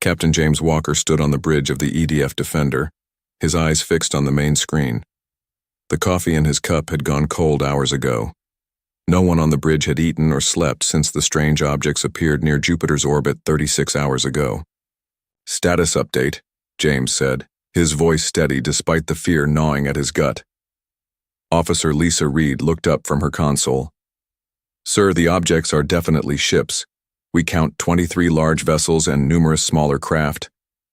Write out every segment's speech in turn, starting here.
Captain James Walker stood on the bridge of the EDF Defender, his eyes fixed on the main screen. The coffee in his cup had gone cold hours ago. No one on the bridge had eaten or slept since the strange objects appeared near Jupiter's orbit 36 hours ago. "Status update," James said, his voice steady despite the fear gnawing at his gut. Officer Lisa Reed looked up from her console. "Sir, the objects are definitely ships. We count 23 large vessels and numerous smaller craft.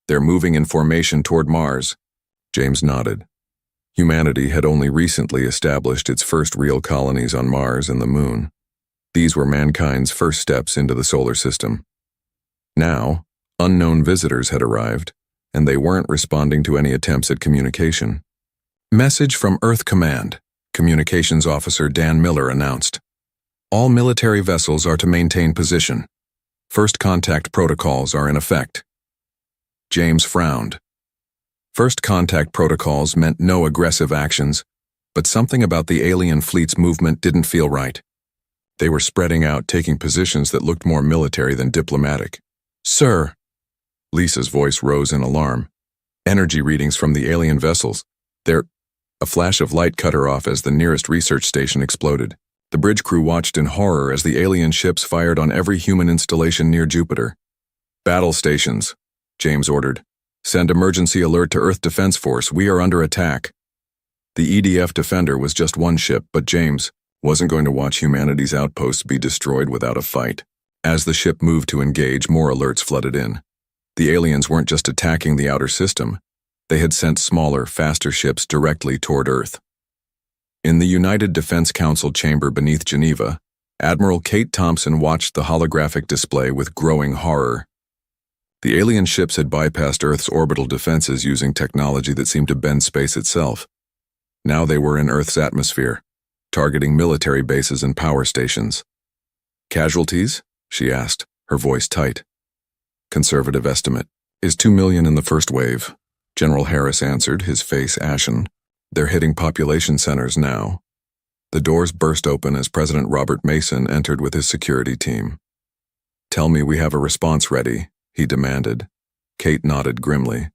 They're moving in formation toward Mars." James nodded. Humanity had only recently established its first real colonies on Mars and the Moon. These were mankind's first steps into the solar system. Now, unknown visitors had arrived, and they weren't responding to any attempts at communication. "Message from Earth Command," Communications Officer Dan Miller announced. "All military vessels are to maintain position. First contact protocols are in effect." James frowned. First contact protocols meant no aggressive actions, but something about the alien fleet's movement didn't feel right. They were spreading out, taking positions that looked more military than diplomatic. "Sir," Lisa's voice rose in alarm. "Energy readings from the alien vessels. They're—" A flash of light cut her off as the nearest research station exploded. The bridge crew watched in horror as the alien ships fired on every human installation near Jupiter. "Battle stations," James ordered. "Send emergency alert to Earth Defense Force. We are under attack." The EDF Defender was just one ship, but James wasn't going to watch humanity's outposts be destroyed without a fight. As the ship moved to engage, more alerts flooded in. The aliens weren't just attacking the outer system. They had sent smaller, faster ships directly toward Earth. In the United Defense Council chamber beneath Geneva, Admiral Kate Thompson watched the holographic display with growing horror. The alien ships had bypassed Earth's orbital defenses using technology that seemed to bend space itself. Now they were in Earth's atmosphere, targeting military bases and power stations. "Casualties?" she asked, her voice tight. "Conservative estimate is 2 million in the first wave," General Harris answered, his face ashen. "They're hitting population centers now." The doors burst open as President Robert Mason entered with his security team. "Tell me we have a response ready," he demanded. Kate nodded grimly.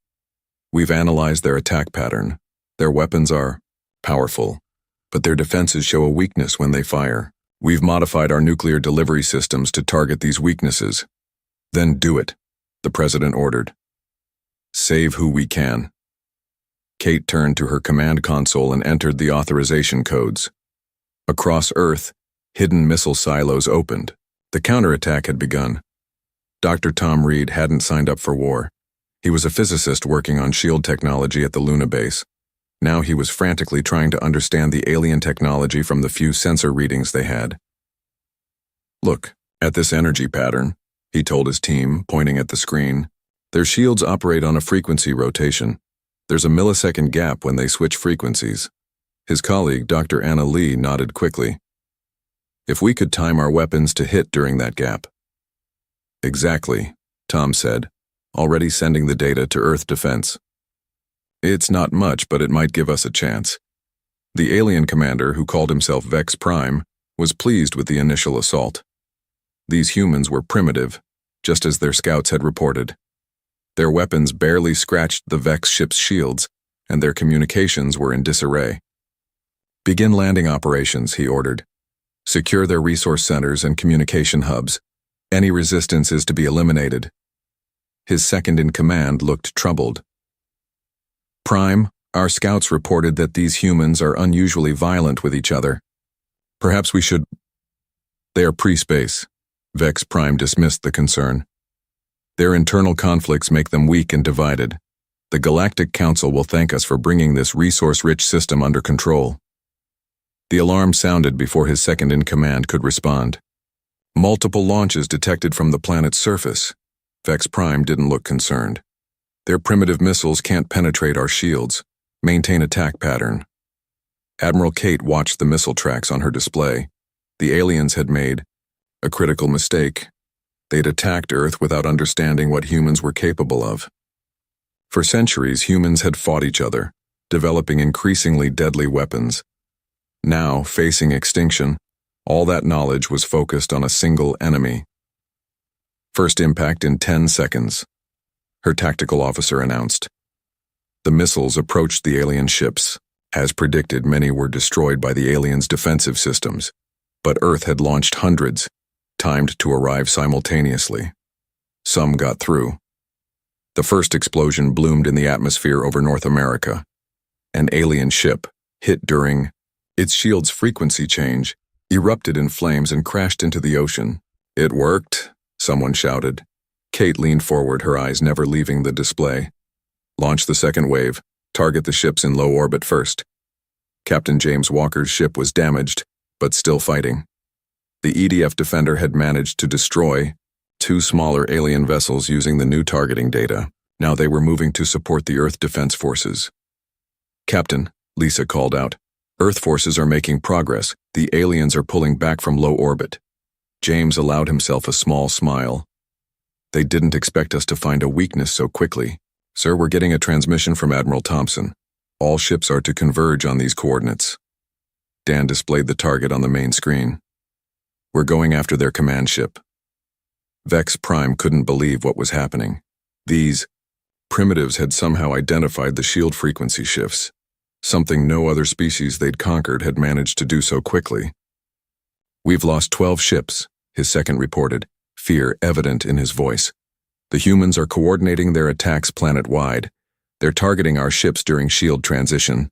"We've analyzed their attack pattern. Their weapons are powerful, but their defenses show a weakness when they fire. We've modified our nuclear delivery systems to target these weaknesses." "Then do it," the president ordered. "Save who we can." Kate turned to her command console and entered the authorization codes. Across Earth, hidden missile silos opened. The counterattack had begun. Dr. Tom Reed hadn't signed up for war. He was a physicist working on shield technology at the Luna base. Now he was frantically trying to understand the alien technology from the few sensor readings they had. "Look at this energy pattern," he told his team, pointing at the screen. "Their shields operate on a frequency rotation. There's a millisecond gap when they switch frequencies." His colleague, Dr. Anna Lee, nodded quickly. "If we could time our weapons to hit during that gap." "Exactly," Tom said, already sending the data to Earth Defense. "It's not much, but it might give us a chance." The alien commander, who called himself Vex Prime, was pleased with the initial assault. These humans were primitive, just as their scouts had reported. Their weapons barely scratched the Vex ship's shields, and their communications were in disarray. "Begin landing operations," he ordered. "Secure their resource centers and communication hubs. Any resistance is to be eliminated." His second-in-command looked troubled. "Prime, our scouts reported that these humans are unusually violent with each other. Perhaps we should—" "They are pre-space," Vex Prime dismissed the concern. "Their internal conflicts make them weak and divided. The Galactic Council will thank us for bringing this resource-rich system under control." The alarm sounded before his second-in-command could respond. "Multiple launches detected from the planet's surface." Vex Prime didn't look concerned. "Their primitive missiles can't penetrate our shields. Maintain attack pattern." Admiral Kate watched the missile tracks on her display. The aliens had made a critical mistake. They'd attacked Earth without understanding what humans were capable of. For centuries, humans had fought each other, developing increasingly deadly weapons. Now, facing extinction, all that knowledge was focused on a single enemy. First impact in 10 seconds. her tactical officer announced. The missiles approached the alien ships. As predicted, many were destroyed by the aliens' defensive systems, but Earth had launched hundreds, timed to arrive simultaneously. Some got through. The first explosion bloomed in the atmosphere over North America. An alien ship, hit during its shield's frequency change, erupted in flames and crashed into the ocean. "It worked," someone shouted. Kate leaned forward, her eyes never leaving the display. "Launch the second wave. Target the ships in low orbit first." Captain James Walker's ship was damaged, but still fighting. The EDF Defender had managed to destroy 2 smaller alien vessels using the new targeting data. Now they were moving to support the Earth Defense Forces. "Captain," Lisa called out, "Earth forces are making progress. The aliens are pulling back from low orbit." James allowed himself a small smile. "They didn't expect us to find a weakness so quickly. Sir, we're getting a transmission from Admiral Thompson. All ships are to converge on these coordinates." Dan displayed the target on the main screen. "We're going after their command ship." Vex Prime couldn't believe what was happening. These primitives had somehow identified the shield frequency shifts, something no other species they'd conquered had managed to do so quickly. "We've lost 12 ships," his second reported, fear evident in his voice. "The humans are coordinating their attacks planet-wide. They're targeting our ships during shield transition."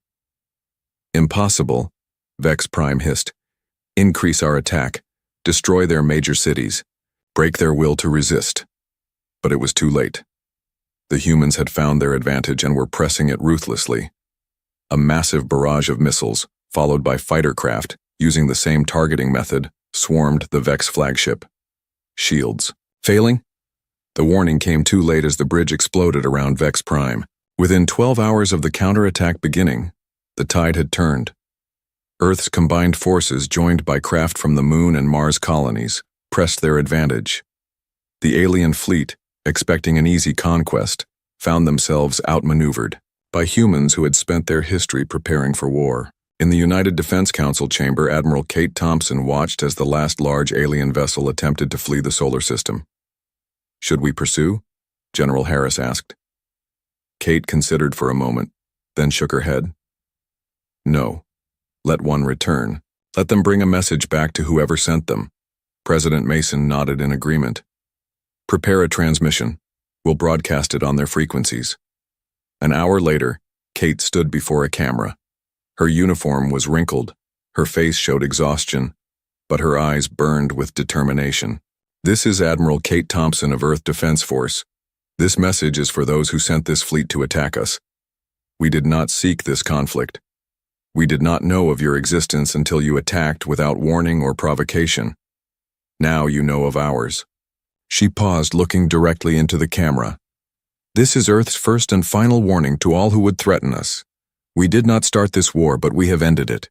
"Impossible," Vex Prime hissed. "Increase our attack. Destroy their major cities. Break their will to resist." But it was too late. The humans had found their advantage and were pressing it ruthlessly. A massive barrage of missiles, followed by fighter craft, using the same targeting method, swarmed the Vex flagship. Shields failing? The warning came too late as the bridge exploded around Vex Prime. Within 12 hours of the counterattack beginning, the tide had turned. Earth's combined forces, joined by craft from the Moon and Mars colonies, pressed their advantage. The alien fleet, expecting an easy conquest, found themselves outmaneuvered by humans who had spent their history preparing for war. In the United Defense Council chamber, Admiral Kate Thompson watched as the last large alien vessel attempted to flee the solar system. "Should we pursue?" General Harris asked. Kate considered for a moment, then shook her head. "No. Let one return. Let them bring a message back to whoever sent them." President Mason nodded in agreement. "Prepare a transmission. We'll broadcast it on their frequencies." An hour later, Kate stood before a camera. Her uniform was wrinkled, her face showed exhaustion, but her eyes burned with determination. "This is Admiral Kate Thompson of Earth Defense Force. This message is for those who sent this fleet to attack us. We did not seek this conflict. We did not know of your existence until you attacked without warning or provocation. Now you know of ours." She paused, looking directly into the camera. "This is Earth's first and final warning to all who would threaten us. We did not start this war, but we have ended it.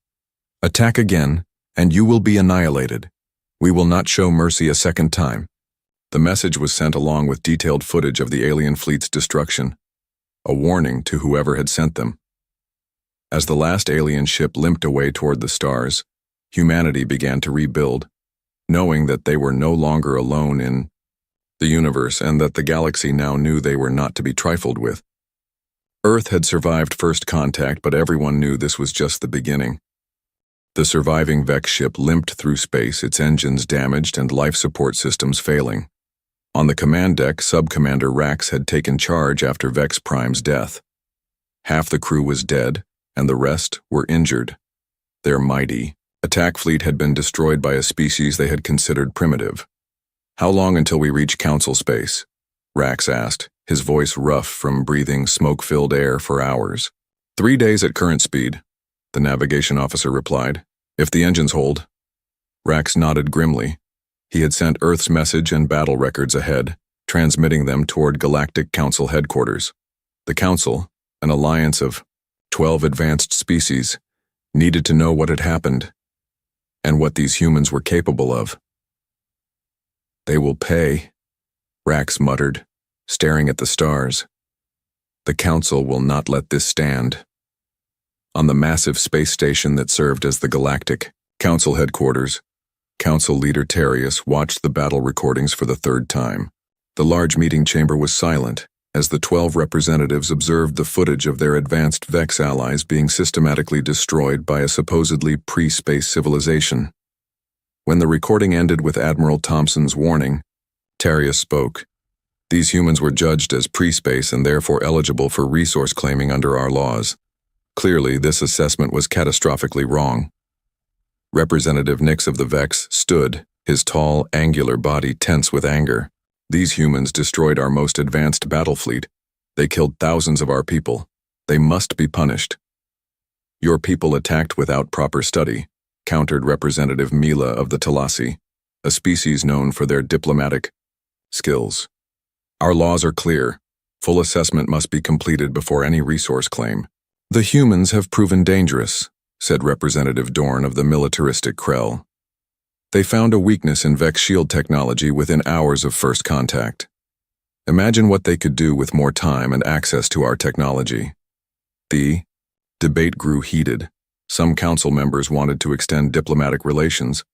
Attack again, and you will be annihilated. We will not show mercy a second time." The message was sent along with detailed footage of the alien fleet's destruction, a warning to whoever had sent them. As the last alien ship limped away toward the stars, humanity began to rebuild, knowing that they were no longer alone in the universe and that the galaxy now knew they were not to be trifled with. Earth had survived first contact, but everyone knew this was just the beginning. The surviving Vex ship limped through space, its engines damaged and life support systems failing. On the command deck, Sub-Commander Rax had taken charge after Vex Prime's death. Half the crew was dead, and the rest were injured. Their mighty attack fleet had been destroyed by a species they had considered primitive. "How long until we reach Council space?" Rax asked, his voice rough from breathing smoke-filled air for hours. 3 days at current speed," the navigation officer replied. "If the engines hold." Rax nodded grimly. He had sent Earth's message and battle records ahead, transmitting them toward Galactic Council headquarters. The Council, an alliance of 12 advanced species, needed to know what had happened and what these humans were capable of. "They will pay," Rax muttered, staring at the stars. "The Council will not let this stand." On the massive space station that served as the Galactic Council headquarters, Council Leader Terrius watched the battle recordings for the third time. The large meeting chamber was silent, as the 12 representatives observed the footage of their advanced Vex allies being systematically destroyed by a supposedly pre-space civilization. When the recording ended with Admiral Thompson's warning, Tarius spoke. These humans were judged as pre-space and therefore eligible for resource claiming under our laws. Clearly, this assessment was catastrophically wrong. Representative Nix of the Vex stood, his tall, angular body tense with anger. These humans destroyed our most advanced battle fleet. They killed thousands of our people. They must be punished. Your people attacked without proper study, countered Representative Mila of the Talasi, a species known for their diplomatic skills. Our laws are clear. Full assessment must be completed before any resource claim. The humans have proven dangerous, said Representative Dorn of the militaristic Krell. They found a weakness in Vex shield technology within hours of first contact. Imagine what they could do with more time and access to our technology. The debate grew heated. Some council members wanted to extend diplomatic relations.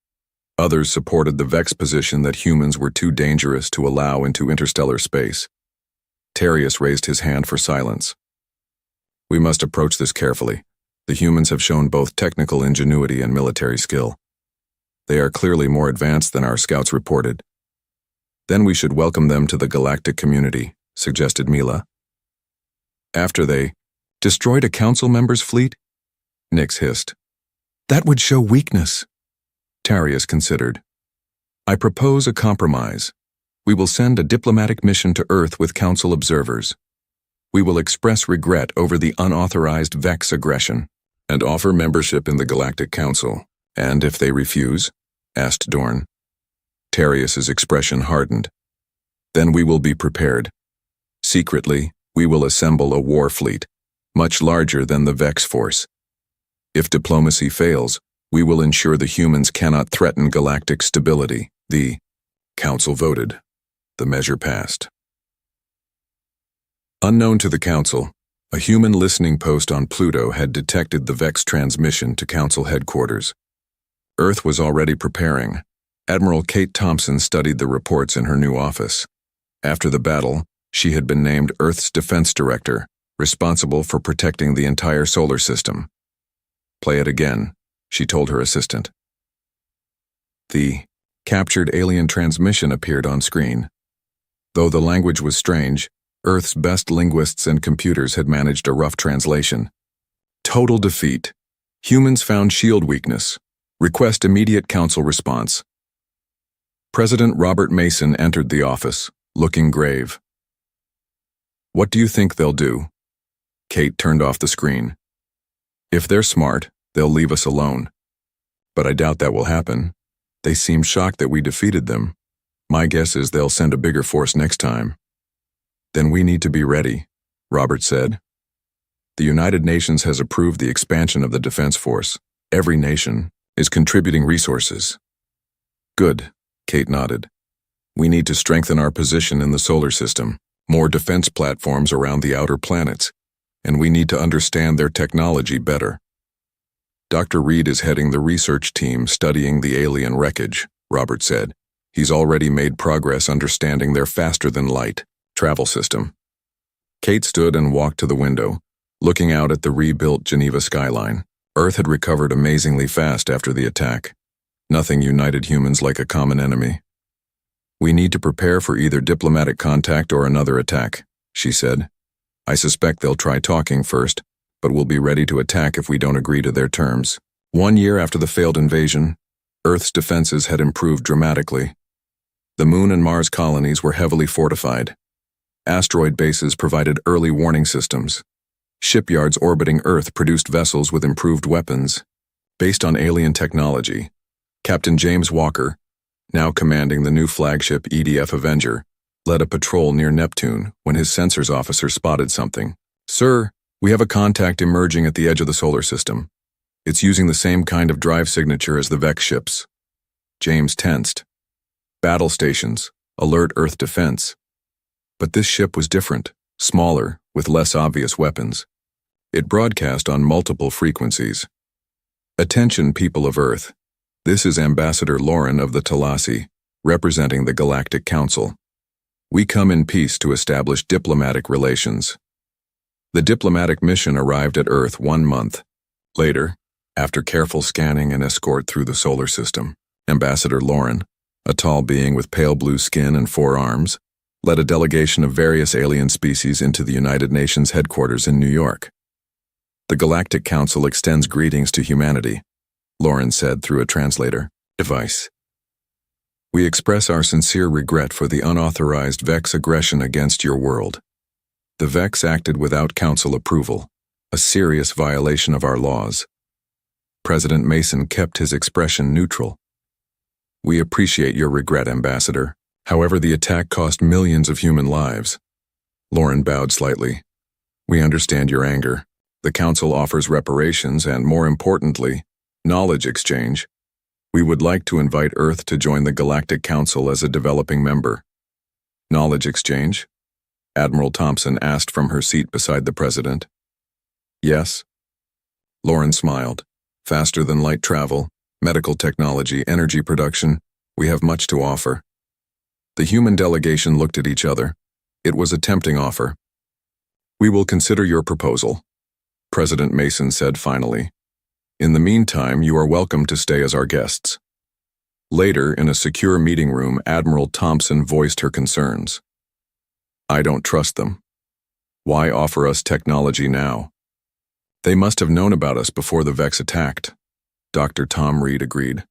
Others supported the Vex position that humans were too dangerous to allow into interstellar space. Tarius raised his hand for silence. We must approach this carefully. The humans have shown both technical ingenuity and military skill. They are clearly more advanced than our scouts reported. Then we should welcome them to the galactic community, suggested Mila. After they destroyed a council member's fleet? Nix hissed. That would show weakness. Tarius considered. I propose a compromise. We will send a diplomatic mission to Earth with council observers. We will express regret over the unauthorized Vex aggression and offer membership in the Galactic Council. And if they refuse? Asked Dorn. Tarius's expression hardened. Then we will be prepared. Secretly, we will assemble a war fleet, much larger than the Vex force. If diplomacy fails, we will ensure the humans cannot threaten galactic stability. The council voted. The measure passed. Unknown to the council, a human listening post on Pluto had detected the Vex transmission to council headquarters. Earth was already preparing. Admiral Kate Thompson studied the reports in her new office. After the battle, she had been named Earth's defense director, responsible for protecting the entire solar system. Play it again, she told her assistant. The captured alien transmission appeared on screen. Though the language was strange, Earth's best linguists and computers had managed a rough translation. Total defeat. Humans found shield weakness. Request immediate council response. President Robert Mason entered the office, looking grave. What do you think they'll do? Kate turned off the screen. If they're smart, they'll leave us alone. But I doubt that will happen. They seem shocked that we defeated them. My guess is they'll send a bigger force next time. Then we need to be ready, Robert said. The United Nations has approved the expansion of the Defense Force. Every nation is contributing resources. Good, Kate nodded. We need to strengthen our position in the solar system, more defense platforms around the outer planets, and we need to understand their technology better. Dr. Reed is heading the research team studying the alien wreckage, Robert said. He's already made progress understanding their faster-than-light travel system. Kate stood and walked to the window, looking out at the rebuilt Geneva skyline. Earth had recovered amazingly fast after the attack. Nothing united humans like a common enemy. We need to prepare for either diplomatic contact or another attack, she said. I suspect they'll try talking first, but we'll be ready to attack if we don't agree to their terms. 1 year after the failed invasion, Earth's defenses had improved dramatically. The Moon and Mars colonies were heavily fortified. Asteroid bases provided early warning systems. Shipyards orbiting Earth produced vessels with improved weapons. Based on alien technology, Captain James Walker, now commanding the new flagship EDF Avenger, led a patrol near Neptune when his sensors officer spotted something. Sir, we have a contact emerging at the edge of the solar system. It's using the same kind of drive signature as the Vex ships. James tensed. Battle stations, alert Earth defense. But this ship was different, smaller, with less obvious weapons. It broadcast on multiple frequencies. Attention, people of Earth. This is Ambassador Lauren of the Talasi, representing the Galactic Council. We come in peace to establish diplomatic relations. The diplomatic mission arrived at Earth 1 month later, after careful scanning and escort through the solar system. Ambassador Lauren, a tall being with pale blue skin and 4 arms, led a delegation of various alien species into the United Nations headquarters in New York. The Galactic Council extends greetings to humanity, Lauren said through a translator device. We express our sincere regret for the unauthorized Vex aggression against your world. The Vex acted without Council approval, a serious violation of our laws. President Mason kept his expression neutral. We appreciate your regret, Ambassador. However, the attack cost millions of human lives. Lauren bowed slightly. We understand your anger. The Council offers reparations and, more importantly, knowledge exchange. We would like to invite Earth to join the Galactic Council as a developing member. Knowledge exchange? Admiral Thompson asked from her seat beside the President. Yes. Lauren smiled. Faster than light travel, medical technology, energy production, we have much to offer. The human delegation looked at each other. It was a tempting offer. We will consider your proposal, President Mason said finally. In the meantime, you are welcome to stay as our guests. Later, in a secure meeting room, Admiral Thompson voiced her concerns. I don't trust them. Why offer us technology now? They must have known about us before the Vex attacked, Dr. Tom Reed agreed.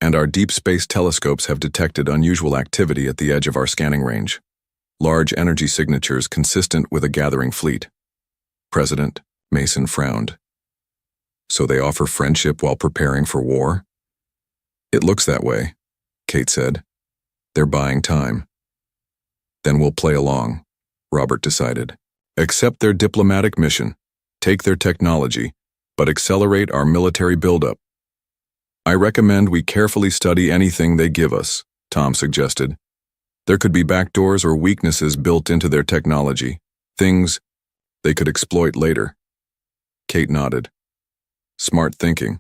And our deep space telescopes have detected unusual activity at the edge of our scanning range. Large energy signatures consistent with a gathering fleet. President Mason frowned. So they offer friendship while preparing for war? It looks that way, Kate said. They're buying time. Then we'll play along, Robert decided. Accept their diplomatic mission, take their technology, but accelerate our military buildup. I recommend we carefully study anything they give us, Tom suggested. There could be backdoors or weaknesses built into their technology, things they could exploit later. Kate nodded. Smart thinking.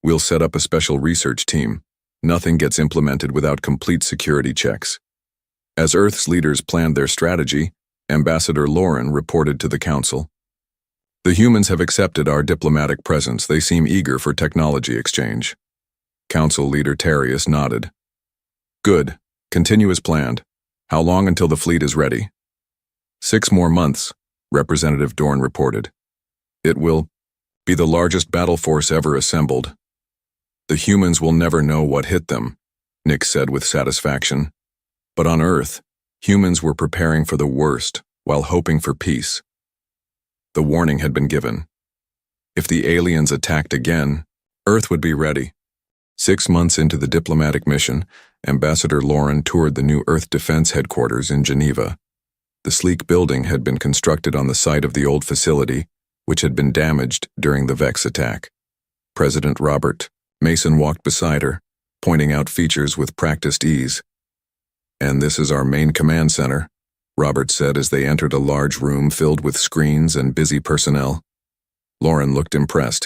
We'll set up a special research team. Nothing gets implemented without complete security checks. As Earth's leaders planned their strategy, Ambassador Lauren reported to the Council. The humans have accepted our diplomatic presence. They seem eager for technology exchange. Council Leader Terrius nodded. Good. Continue as planned. How long until the fleet is ready? 6 more months, Representative Dorn reported. It will be the largest battle force ever assembled. The humans will never know what hit them, Nick said with satisfaction. But on Earth, humans were preparing for the worst while hoping for peace. The warning had been given. If the aliens attacked again, Earth would be ready. 6 months into the diplomatic mission, Ambassador Lauren toured the new Earth Defense Headquarters in Geneva. The sleek building had been constructed on the site of the old facility, which had been damaged during the Vex attack. President Robert Mason walked beside her, pointing out features with practiced ease. And this is our main command center, Robert said as they entered a large room filled with screens and busy personnel. Lauren looked impressed.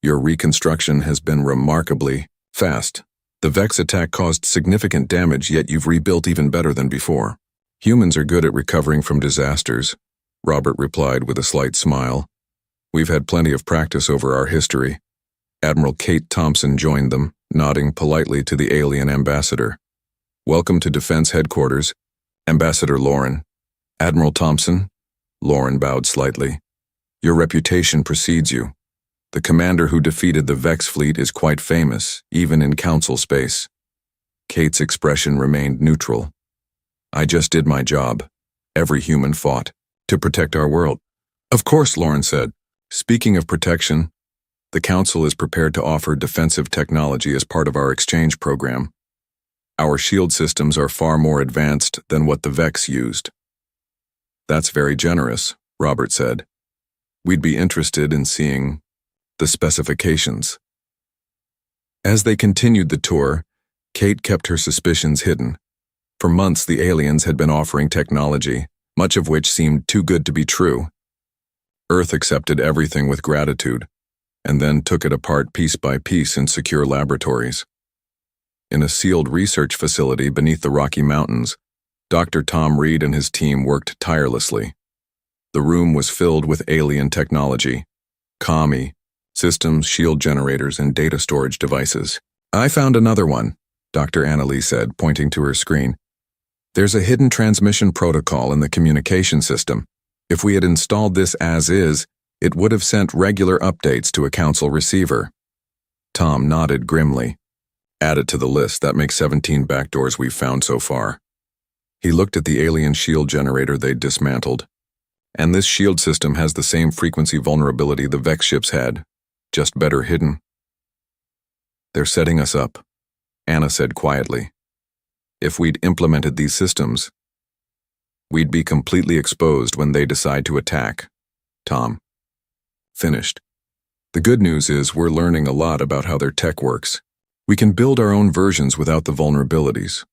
Your reconstruction has been remarkably fast. The Vex attack caused significant damage, yet you've rebuilt even better than before. Humans are good at recovering from disasters, Robert replied with a slight smile. We've had plenty of practice over our history. Admiral Kate Thompson joined them, nodding politely to the alien ambassador. Welcome to Defense Headquarters, Ambassador Lauren. Admiral Thompson? Lauren bowed slightly. Your reputation precedes you. The commander who defeated the Vex fleet is quite famous, even in Council space. Kate's expression remained neutral. I just did my job. Every human fought to protect our world. Of course, Lauren said. Speaking of protection, the Council is prepared to offer defensive technology as part of our exchange program. Our shield systems are far more advanced than what the Vex used. That's very generous, Robert said. We'd be interested in seeing the specifications. As they continued the tour, Kate kept her suspicions hidden. For months, the aliens had been offering technology, much of which seemed too good to be true. Earth accepted everything with gratitude, and then took it apart piece by piece in secure laboratories. In a sealed research facility beneath the Rocky Mountains, Dr. Tom Reed and his team worked tirelessly. The room was filled with alien technology, commie, systems, shield generators, and data storage devices. "I found another one," Dr. Annalee said, pointing to her screen. "There's a hidden transmission protocol in the communication system. If we had installed this as is, it would have sent regular updates to a council receiver." Tom nodded grimly. "Add it to the list. That makes 17 backdoors we've found so far." He looked at the alien shield generator they'd dismantled. "And this shield system has the same frequency vulnerability the Vex ships had, just better hidden." "They're setting us up," Anna said quietly. "If we'd implemented these systems, we'd be completely exposed when they decide to attack." Tom finished. "The good news is we're learning a lot about how their tech works. We can build our own versions without the vulnerabilities."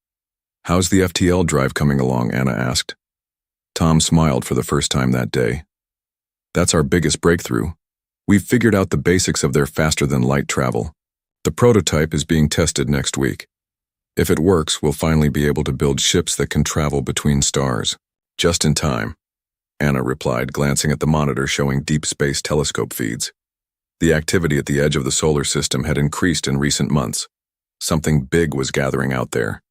"How's the FTL drive coming along?" Anna asked. Tom smiled for the first time that day. "That's our biggest breakthrough. We've figured out the basics of their faster-than-light travel. The prototype is being tested next week. If it works, we'll finally be able to build ships that can travel between stars." "Just in time," Anna replied, glancing at the monitor showing deep space telescope feeds. The activity at the edge of the solar system had increased in recent months. Something big was gathering out there.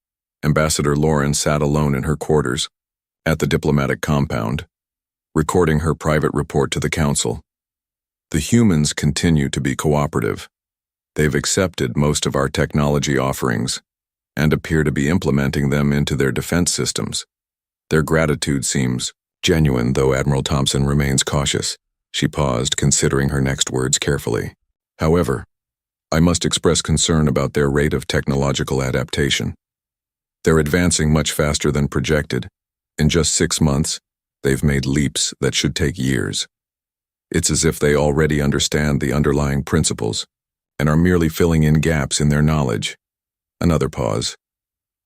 Ambassador Lauren sat alone in her quarters, at the diplomatic compound, recording her private report to the council. "The humans continue to be cooperative. They've accepted most of our technology offerings and appear to be implementing them into their defense systems. Their gratitude seems genuine, though Admiral Thompson remains cautious." She paused, considering her next words carefully. "However, I must express concern about their rate of technological adaptation. They're advancing much faster than projected. In just 6 months, they've made leaps that should take years. It's as if they already understand the underlying principles and are merely filling in gaps in their knowledge." Another pause.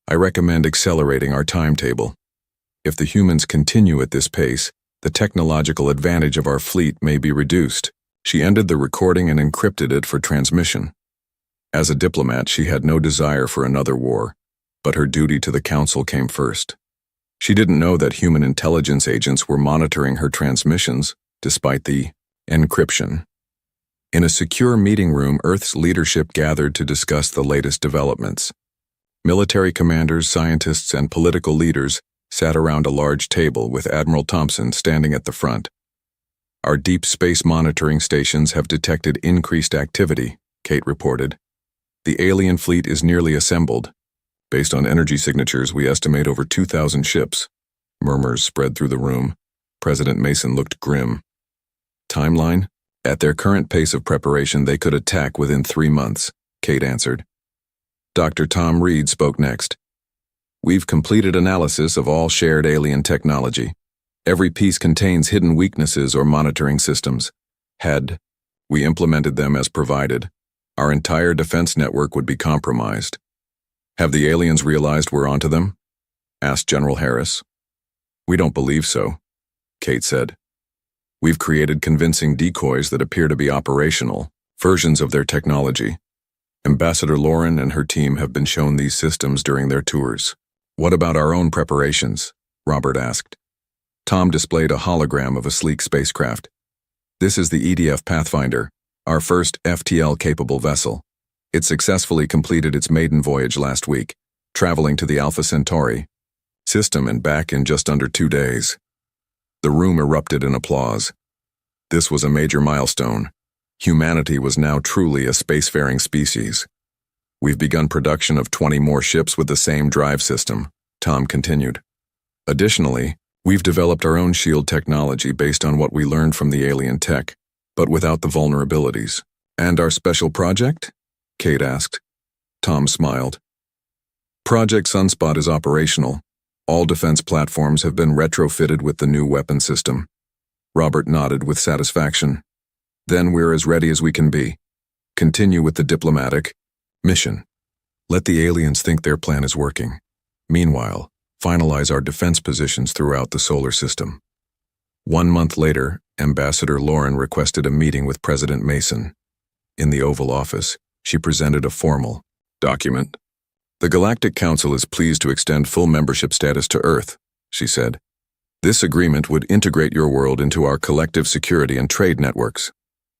"I recommend accelerating our timetable. If the humans continue at this pace, the technological advantage of our fleet may be reduced." She ended the recording and encrypted it for transmission. As a diplomat, she had no desire for another war, but her duty to the council came first. She didn't know that human intelligence agents were monitoring her transmissions, despite the encryption. In a secure meeting room, Earth's leadership gathered to discuss the latest developments. Military commanders, scientists, and political leaders sat around a large table with Admiral Thompson standing at the front. "Our deep space monitoring stations have detected increased activity," Kate reported. "The alien fleet is nearly assembled. Based on energy signatures, we estimate over 2,000 ships." Murmurs spread through the room. President Mason looked grim. "Timeline? At their current pace of preparation, they could attack within 3 months," Kate answered. Dr. Tom Reed spoke next. "We've completed analysis of all shared alien technology. Every piece contains hidden weaknesses or monitoring systems. Had we implemented them as provided, our entire defense network would be compromised." "Have the aliens realized we're onto them?" asked General Harris. "We don't believe so," Kate said. "We've created convincing decoys that appear to be operational, versions of their technology. Ambassador Lauren and her team have been shown these systems during their tours." "What about our own preparations?" Robert asked. Tom displayed a hologram of a sleek spacecraft. "This is the EDF Pathfinder, our first FTL-capable vessel. It successfully completed its maiden voyage last week, traveling to the Alpha Centauri system and back in just under 2 days." The room erupted in applause. This was a major milestone. Humanity was now truly a spacefaring species. "We've begun production of 20 more ships with the same drive system," Tom continued. "Additionally, we've developed our own shield technology based on what we learned from the alien tech, but without the vulnerabilities." "And our special project?" Kate asked. Tom smiled. "Project Sunspot is operational. All defense platforms have been retrofitted with the new weapon system." Robert nodded with satisfaction. "Then we're as ready as we can be. Continue with the diplomatic mission. Let the aliens think their plan is working. Meanwhile, finalize our defense positions throughout the solar system." 1 month later, Ambassador Lauren requested a meeting with President Mason. In the Oval Office, she presented a formal document. The Galactic Council is pleased to extend full membership status to Earth, she said. This agreement would integrate your world into our collective security and trade networks.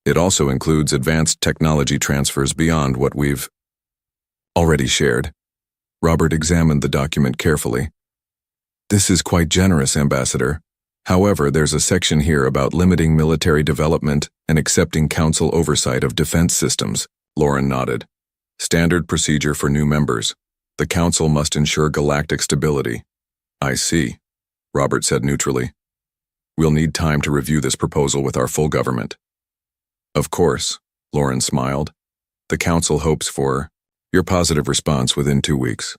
It also includes advanced technology transfers beyond what we've already shared. Robert examined the document carefully. This is quite generous, Ambassador. However, there's a section here about limiting military development and accepting Council oversight of defense systems. Lauren nodded. Standard procedure for new members. The Council must ensure galactic stability. I see, Robert said neutrally. We'll need time to review this proposal with our full government. Of course, Lauren smiled. The Council hopes for your positive response within 2 weeks.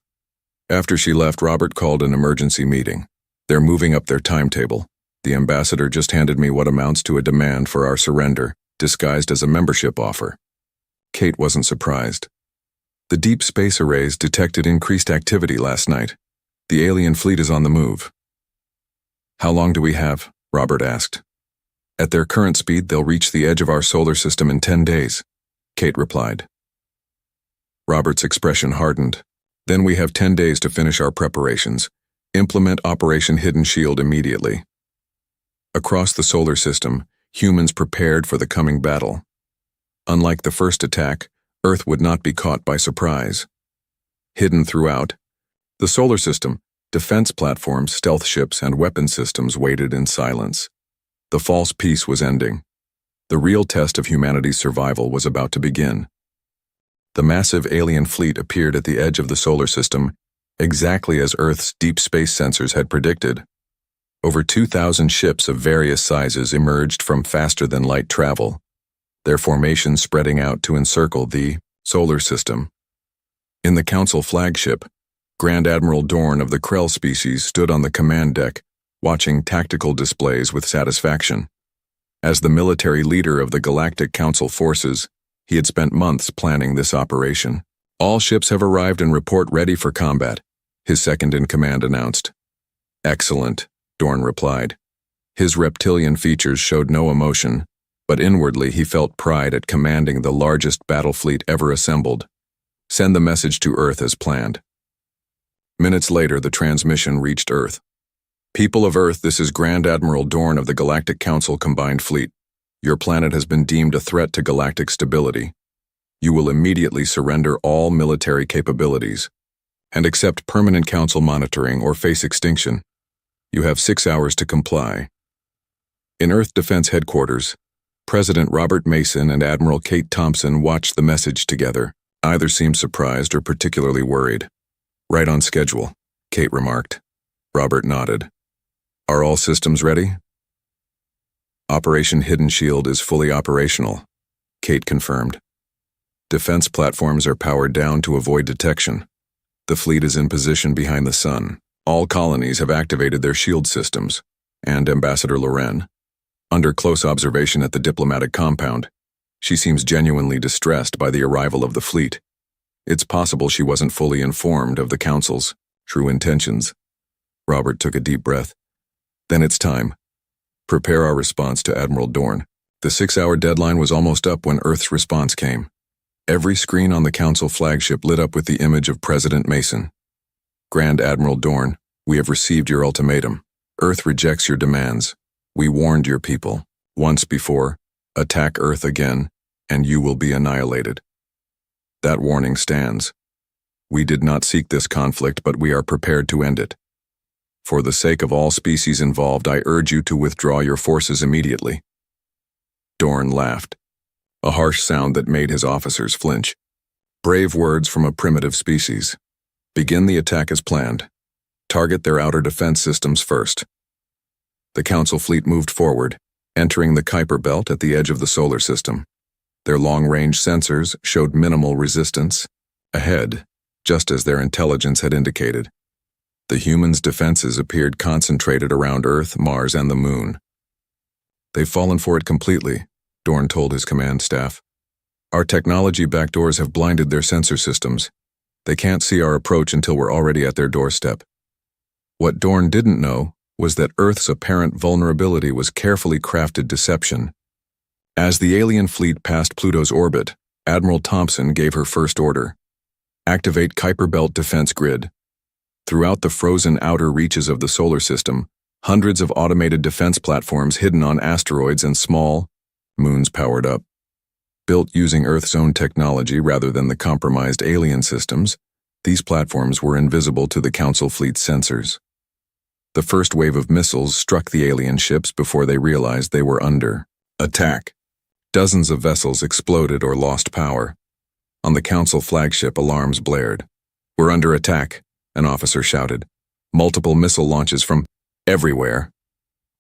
After she left, Robert called an emergency meeting. They're moving up their timetable. The ambassador just handed me what amounts to a demand for our surrender, disguised as a membership offer. Kate wasn't surprised. The deep space arrays detected increased activity last night. The alien fleet is on the move. How long do we have? Robert asked. At their current speed, they'll reach the edge of our solar system in 10 days, Kate replied. Robert's expression hardened. Then we have 10 days to finish our preparations. Implement Operation Hidden Shield immediately. Across the solar system, humans prepared for the coming battle. Unlike the first attack, Earth would not be caught by surprise. Hidden throughout the solar system, defense platforms, stealth ships, and weapon systems waited in silence. The false peace was ending. The real test of humanity's survival was about to begin. The massive alien fleet appeared at the edge of the solar system, exactly as Earth's deep space sensors had predicted. Over 2,000 ships of various sizes emerged from faster-than-light travel, their formations spreading out to encircle the solar system. In the Council flagship, Grand Admiral Dorn of the Krell species stood on the command deck, watching tactical displays with satisfaction. As the military leader of the Galactic Council forces, he had spent months planning this operation. All ships have arrived and report ready for combat, his second-in-command announced. Excellent, Dorn replied. His reptilian features showed no emotion, but inwardly he felt pride at commanding the largest battle fleet ever assembled. Send the message to Earth as planned. Minutes later, the transmission reached Earth. People of Earth, this is Grand Admiral Dorn of the Galactic Council Combined Fleet. Your planet has been deemed a threat to galactic stability. You will immediately surrender all military capabilities and accept permanent Council monitoring or face extinction. You have 6 hours to comply. In Earth Defense Headquarters, President Robert Mason and Admiral Kate Thompson watched the message together. Neither seemed surprised or particularly worried. Right on schedule, Kate remarked. Robert nodded. Are all systems ready? Operation Hidden Shield is fully operational, Kate confirmed. Defense platforms are powered down to avoid detection. The fleet is in position behind the sun. All colonies have activated their shield systems, and Ambassador Loren, under close observation at the diplomatic compound, she seems genuinely distressed by the arrival of the fleet. It's possible she wasn't fully informed of the Council's true intentions. Robert took a deep breath. Then it's time. Prepare our response to Admiral Dorn. The 6-hour deadline was almost up when Earth's response came. Every screen on the Council flagship lit up with the image of President Mason. Grand Admiral Dorn, we have received your ultimatum. Earth rejects your demands. We warned your people. Once before, attack Earth again, and you will be annihilated. That warning stands. We did not seek this conflict, but we are prepared to end it. For the sake of all species involved, I urge you to withdraw your forces immediately. Dorn laughed, a harsh sound that made his officers flinch. Brave words from a primitive species. Begin the attack as planned. Target their outer defense systems first. The Council fleet moved forward, entering the Kuiper Belt at the edge of the solar system. Their long-range sensors showed minimal resistance. Ahead, just as their intelligence had indicated, the humans' defenses appeared concentrated around Earth, Mars, and the Moon. They've fallen for it completely, Dorn told his command staff. Our technology backdoors have blinded their sensor systems. They can't see our approach until we're already at their doorstep. What Dorn didn't know was that Earth's apparent vulnerability was carefully crafted deception. As the alien fleet passed Pluto's orbit, Admiral Thompson gave her first order. Activate Kuiper Belt Defense Grid. Throughout the frozen outer reaches of the solar system, hundreds of automated defense platforms hidden on asteroids and small moons powered up. Built using Earth's own technology rather than the compromised alien systems, these platforms were invisible to the Council fleet's sensors. The first wave of missiles struck the alien ships before they realized they were under attack. Dozens of vessels exploded or lost power. On the Council flagship, alarms blared. "We're under attack," an officer shouted. "Multiple missile launches from everywhere."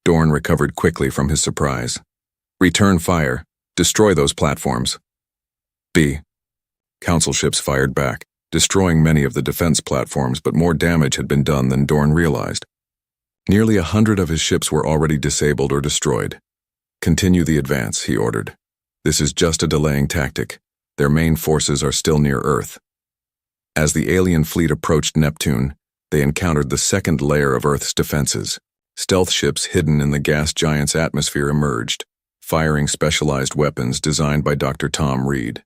Dorn recovered quickly from his surprise. "Return fire. Destroy those platforms." B. Council ships fired back, destroying many of the defense platforms, but more damage had been done than Dorn realized. Nearly 100 of his ships were already disabled or destroyed. "Continue the advance," he ordered. "This is just a delaying tactic. Their main forces are still near Earth." As the alien fleet approached Neptune, they encountered the second layer of Earth's defenses. Stealth ships hidden in the gas giant's atmosphere emerged, firing specialized weapons designed by Dr. Tom Reed.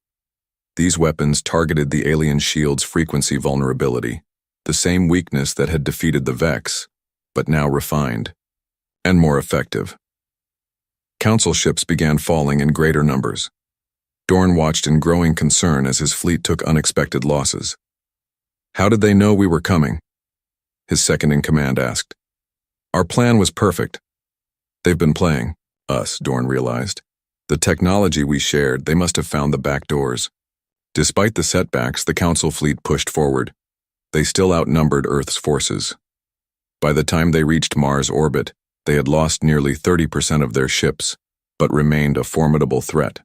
These weapons targeted the alien shield's frequency vulnerability, the same weakness that had defeated the Vex, but now refined and more effective. Council ships began falling in greater numbers. Dorn watched in growing concern as his fleet took unexpected losses. "How did they know we were coming?" his second-in-command asked. "Our plan was perfect." "They've been playing us," Dorn realized. "The technology we shared, they must have found the back doors." Despite the setbacks, the Council fleet pushed forward. They still outnumbered Earth's forces. By the time they reached Mars orbit, they had lost nearly 30% of their ships, but remained a formidable threat.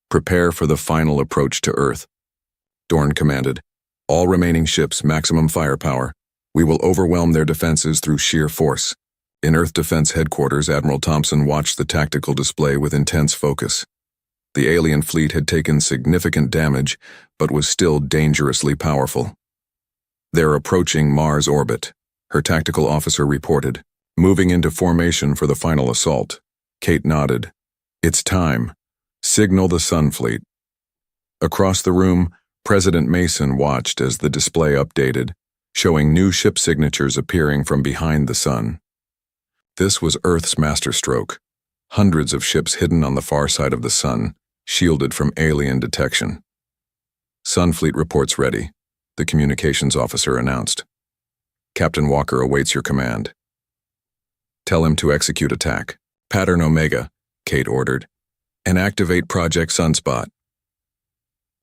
"Prepare for the final approach to Earth," Dorn commanded. "All remaining ships, maximum firepower. We will overwhelm their defenses through sheer force." In Earth Defense Headquarters, Admiral Thompson watched the tactical display with intense focus. The alien fleet had taken significant damage, but was still dangerously powerful. "They're approaching Mars orbit," her tactical officer reported. "Moving into formation for the final assault." Kate nodded. "It's time. Signal the Sun fleet." Across the room, President Mason watched as the display updated, showing new ship signatures appearing from behind the sun. This was Earth's masterstroke. Hundreds of ships hidden on the far side of the sun, shielded from alien detection. "Sun fleet reports ready," the communications officer announced. "Captain Walker awaits your command." "Tell him to execute attack. Pattern Omega," Kate ordered, "and activate Project Sunspot."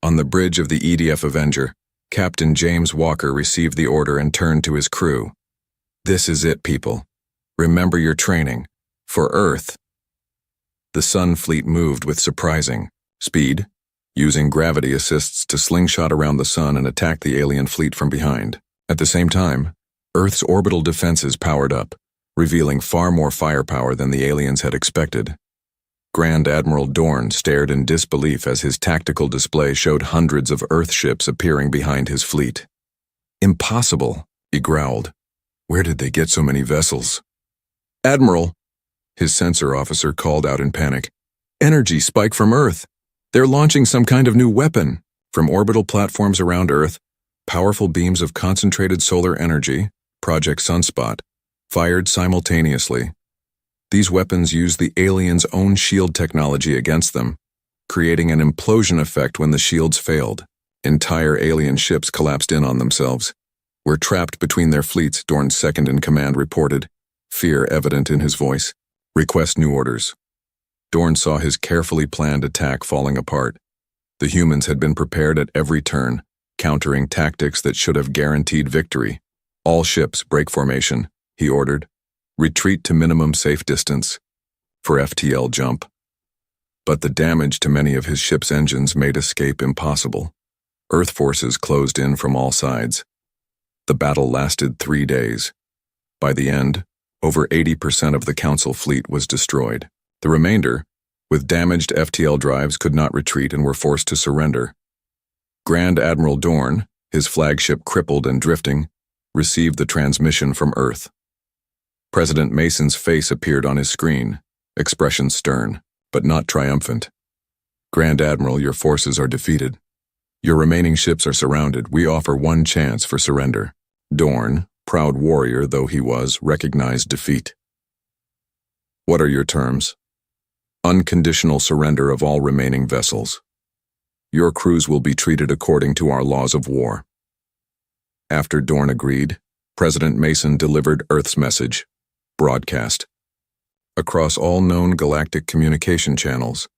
On the bridge of the EDF Avenger, Captain James Walker received the order and turned to his crew. "This is it, people. Remember your training. For Earth." The Sun fleet moved with surprising speed, using gravity assists to slingshot around the sun and attack the alien fleet from behind. At the same time, Earth's orbital defenses powered up, revealing far more firepower than the aliens had expected. Grand Admiral Dorn stared in disbelief as his tactical display showed hundreds of Earth ships appearing behind his fleet. "Impossible," he growled. "Where did they get so many vessels?" "Admiral," his sensor officer called out in panic. "Energy spike from Earth. They're launching some kind of new weapon." From orbital platforms around Earth, powerful beams of concentrated solar energy, Project Sunspot, fired simultaneously. These weapons used the aliens' own shield technology against them, creating an implosion effect when the shields failed. Entire alien ships collapsed in on themselves. "We're trapped between their fleets," Dorn's second-in-command reported, fear evident in his voice. "Request new orders." Dorn saw his carefully planned attack falling apart. The humans had been prepared at every turn, countering tactics that should have guaranteed victory. "All ships, break formation," he ordered. "Retreat to minimum safe distance." For FTL jump. But the damage to many of his ship's engines made escape impossible. Earth forces closed in from all sides. The battle lasted 3 days. By the end, over 80% of the Council fleet was destroyed. The remainder, with damaged FTL drives, could not retreat and were forced to surrender. Grand Admiral Dorn, his flagship crippled and drifting, received the transmission from Earth. President Mason's face appeared on his screen, expression stern, but not triumphant. "Grand Admiral, your forces are defeated." Your remaining ships are surrounded. We offer one chance for surrender. Dorn, proud warrior though he was, recognized defeat. What are your terms? Unconditional surrender of all remaining vessels. Your crews will be treated according to our laws of war. After Dorn agreed, President Mason delivered Earth's message, broadcast, across all known galactic communication channels.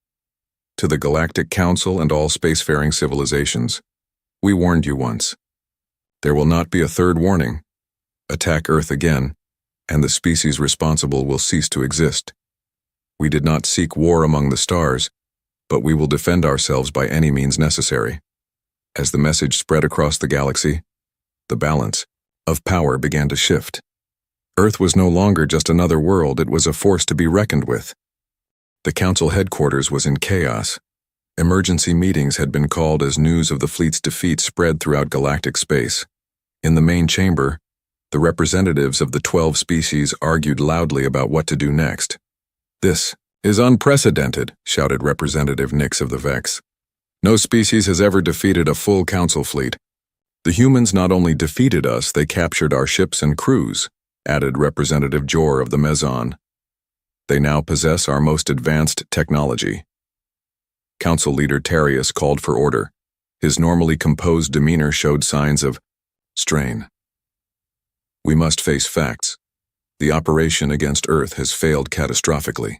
To the Galactic Council and all spacefaring civilizations, we warned you once. There will not be a third warning. Attack Earth again, and the species responsible will cease to exist. We did not seek war among the stars, but we will defend ourselves by any means necessary. As the message spread across the galaxy, the balance of power began to shift. Earth was no longer just another world, it was a force to be reckoned with. The Council headquarters was in chaos. Emergency meetings had been called as news of the fleet's defeat spread throughout galactic space. In the main chamber, the representatives of the 12 species argued loudly about what to do next. "This is unprecedented," shouted Representative Nix of the Vex. "No species has ever defeated a full Council fleet. The humans not only defeated us, they captured our ships and crews," added Representative Jor of the Meson. "They now possess our most advanced technology." Council leader Tarius called for order. His normally composed demeanor showed signs of strain. "We must face facts. The operation against Earth has failed catastrophically.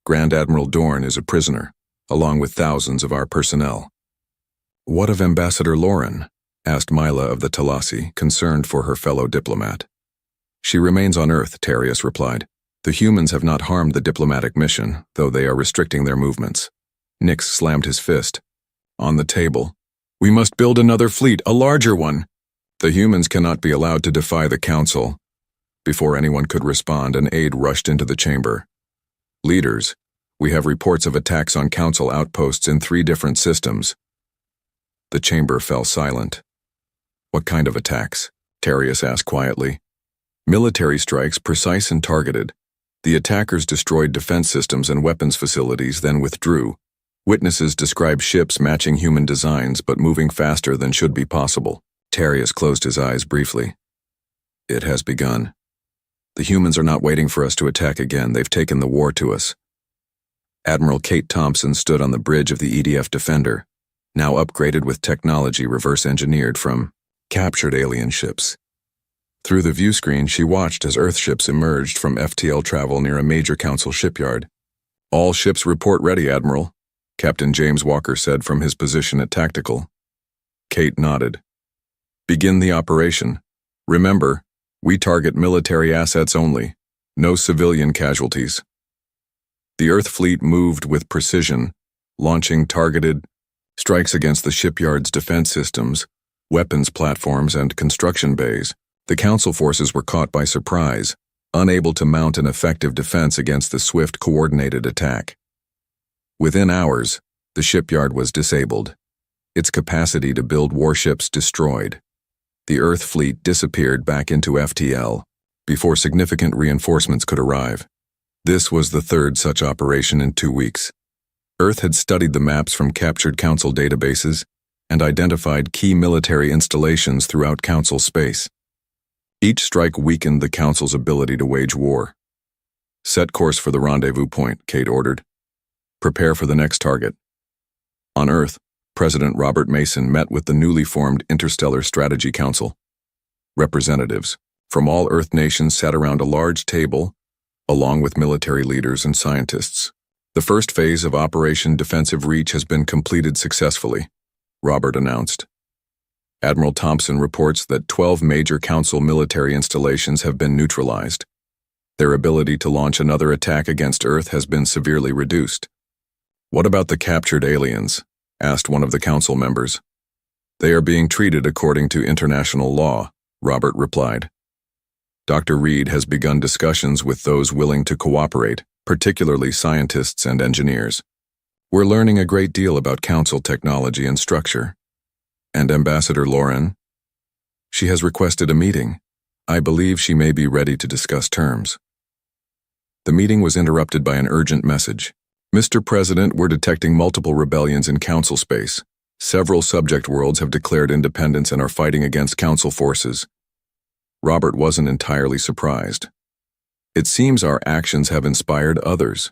Grand Admiral Dorn is a prisoner, along with thousands of our personnel." "What of Ambassador Lauren?" asked Mila of the Talasi, concerned for her fellow diplomat. "She remains on Earth," Tarius replied. "The humans have not harmed the diplomatic mission, though they are restricting their movements." Nix slammed his fist on the table. "We must build another fleet, a larger one. The humans cannot be allowed to defy the Council." Before anyone could respond, an aide rushed into the chamber. "Leaders, we have reports of attacks on Council outposts in 3 different systems." The chamber fell silent. "What kind of attacks?" Tarius asked quietly. "Military strikes, precise and targeted. The attackers destroyed defense systems and weapons facilities, then withdrew. Witnesses describe ships matching human designs but moving faster than should be possible." Tarius closed his eyes briefly. "It has begun. The humans are not waiting for us to attack again. They've taken the war to us." Admiral Kate Thompson stood on the bridge of the EDF Defender, now upgraded with technology reverse-engineered from captured alien ships. Through the viewscreen, she watched as Earth ships emerged from FTL travel near a major Council shipyard. "All ships report ready, Admiral," Captain James Walker said from his position at Tactical. Kate nodded. "Begin the operation. Remember, we target military assets only, no civilian casualties." The Earth fleet moved with precision, launching targeted strikes against the shipyard's defense systems, weapons platforms, and construction bays. The Council forces were caught by surprise, unable to mount an effective defense against the swift, coordinated attack. Within hours, the shipyard was disabled, its capacity to build warships destroyed. The Earth fleet disappeared back into FTL before significant reinforcements could arrive. This was the 3rd such operation in 2 weeks. Earth had studied the maps from captured Council databases and identified key military installations throughout Council space. Each strike weakened the Council's ability to wage war. "Set course for the rendezvous point," Kate ordered. "Prepare for the next target." On Earth, President Robert Mason met with the newly formed Interstellar Strategy Council. Representatives from all Earth nations sat around a large table, along with military leaders and scientists. "The first phase of Operation Defensive Reach has been completed successfully," Robert announced. Admiral Thompson reports that 12 major Council military installations have been neutralized. Their ability to launch another attack against Earth has been severely reduced. "What about the captured aliens?" asked one of the Council members. "They are being treated according to international law," Robert replied. "Dr. Reed has begun discussions with those willing to cooperate, particularly scientists and engineers. We're learning a great deal about Council technology and structure." "And Ambassador Lauren?" "She has requested a meeting. I believe she may be ready to discuss terms." The meeting was interrupted by an urgent message. "Mr. President, we're detecting multiple rebellions in Council space. Several subject worlds have declared independence and are fighting against Council forces. Robert wasn't entirely surprised. It seems our actions have inspired others.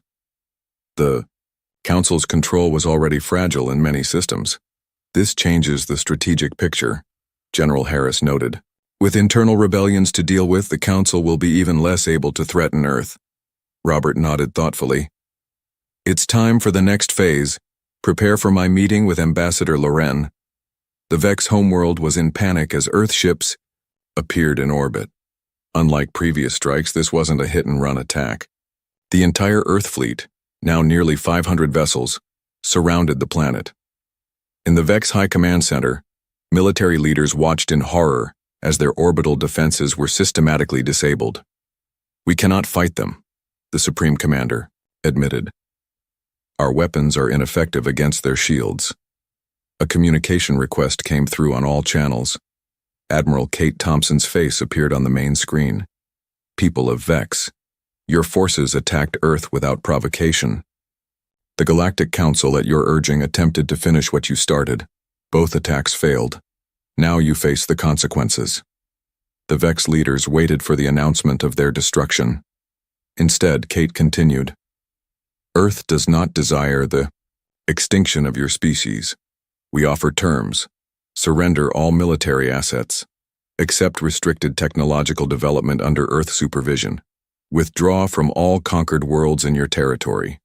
The Council's control was already fragile in many systems. This changes the strategic picture, General Harris noted. With internal rebellions to deal with, the Council will be even less able to threaten Earth. Robert nodded thoughtfully. It's time for the next phase. Prepare for my meeting with Ambassador Loren. The Vex homeworld was in panic as Earth ships appeared in orbit. Unlike previous strikes, this wasn't a hit-and-run attack. The entire Earth fleet, now nearly 500 vessels, surrounded the planet. In the Vex High Command Center, military leaders watched in horror as their orbital defenses were systematically disabled. We cannot fight them, the Supreme Commander admitted. Our weapons are ineffective against their shields. A communication request came through on all channels. Admiral Kate Thompson's face appeared on the main screen. People of Vex, your forces attacked Earth without provocation. The Galactic Council, at your urging, attempted to finish what you started. Both attacks failed. Now you face the consequences. The Vex leaders waited for the announcement of their destruction. Instead, Kate continued, Earth does not desire the extinction of your species. We offer terms. Surrender all military assets. Accept restricted technological development under Earth supervision. Withdraw from all conquered worlds in your territory.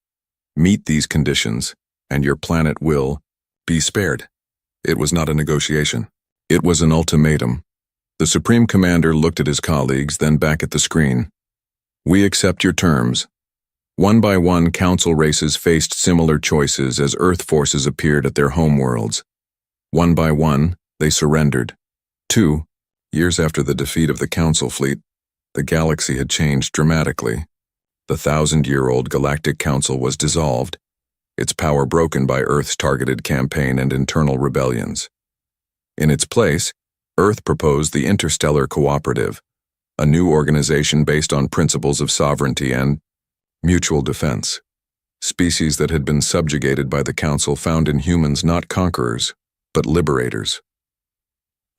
Meet these conditions, and your planet will be spared. It was not a negotiation. It was an ultimatum. The Supreme Commander looked at his colleagues, then back at the screen. We accept your terms. One by one, Council races faced similar choices as Earth forces appeared at their homeworlds. One by one, they surrendered. 2 years after the defeat of the Council fleet, the galaxy had changed dramatically. The 1,000-year-old Galactic Council was dissolved, its power broken by Earth's targeted campaign and internal rebellions. In its place, Earth proposed the Interstellar Cooperative, a new organization based on principles of sovereignty and mutual defense. Species that had been subjugated by the Council found in humans not conquerors, but liberators.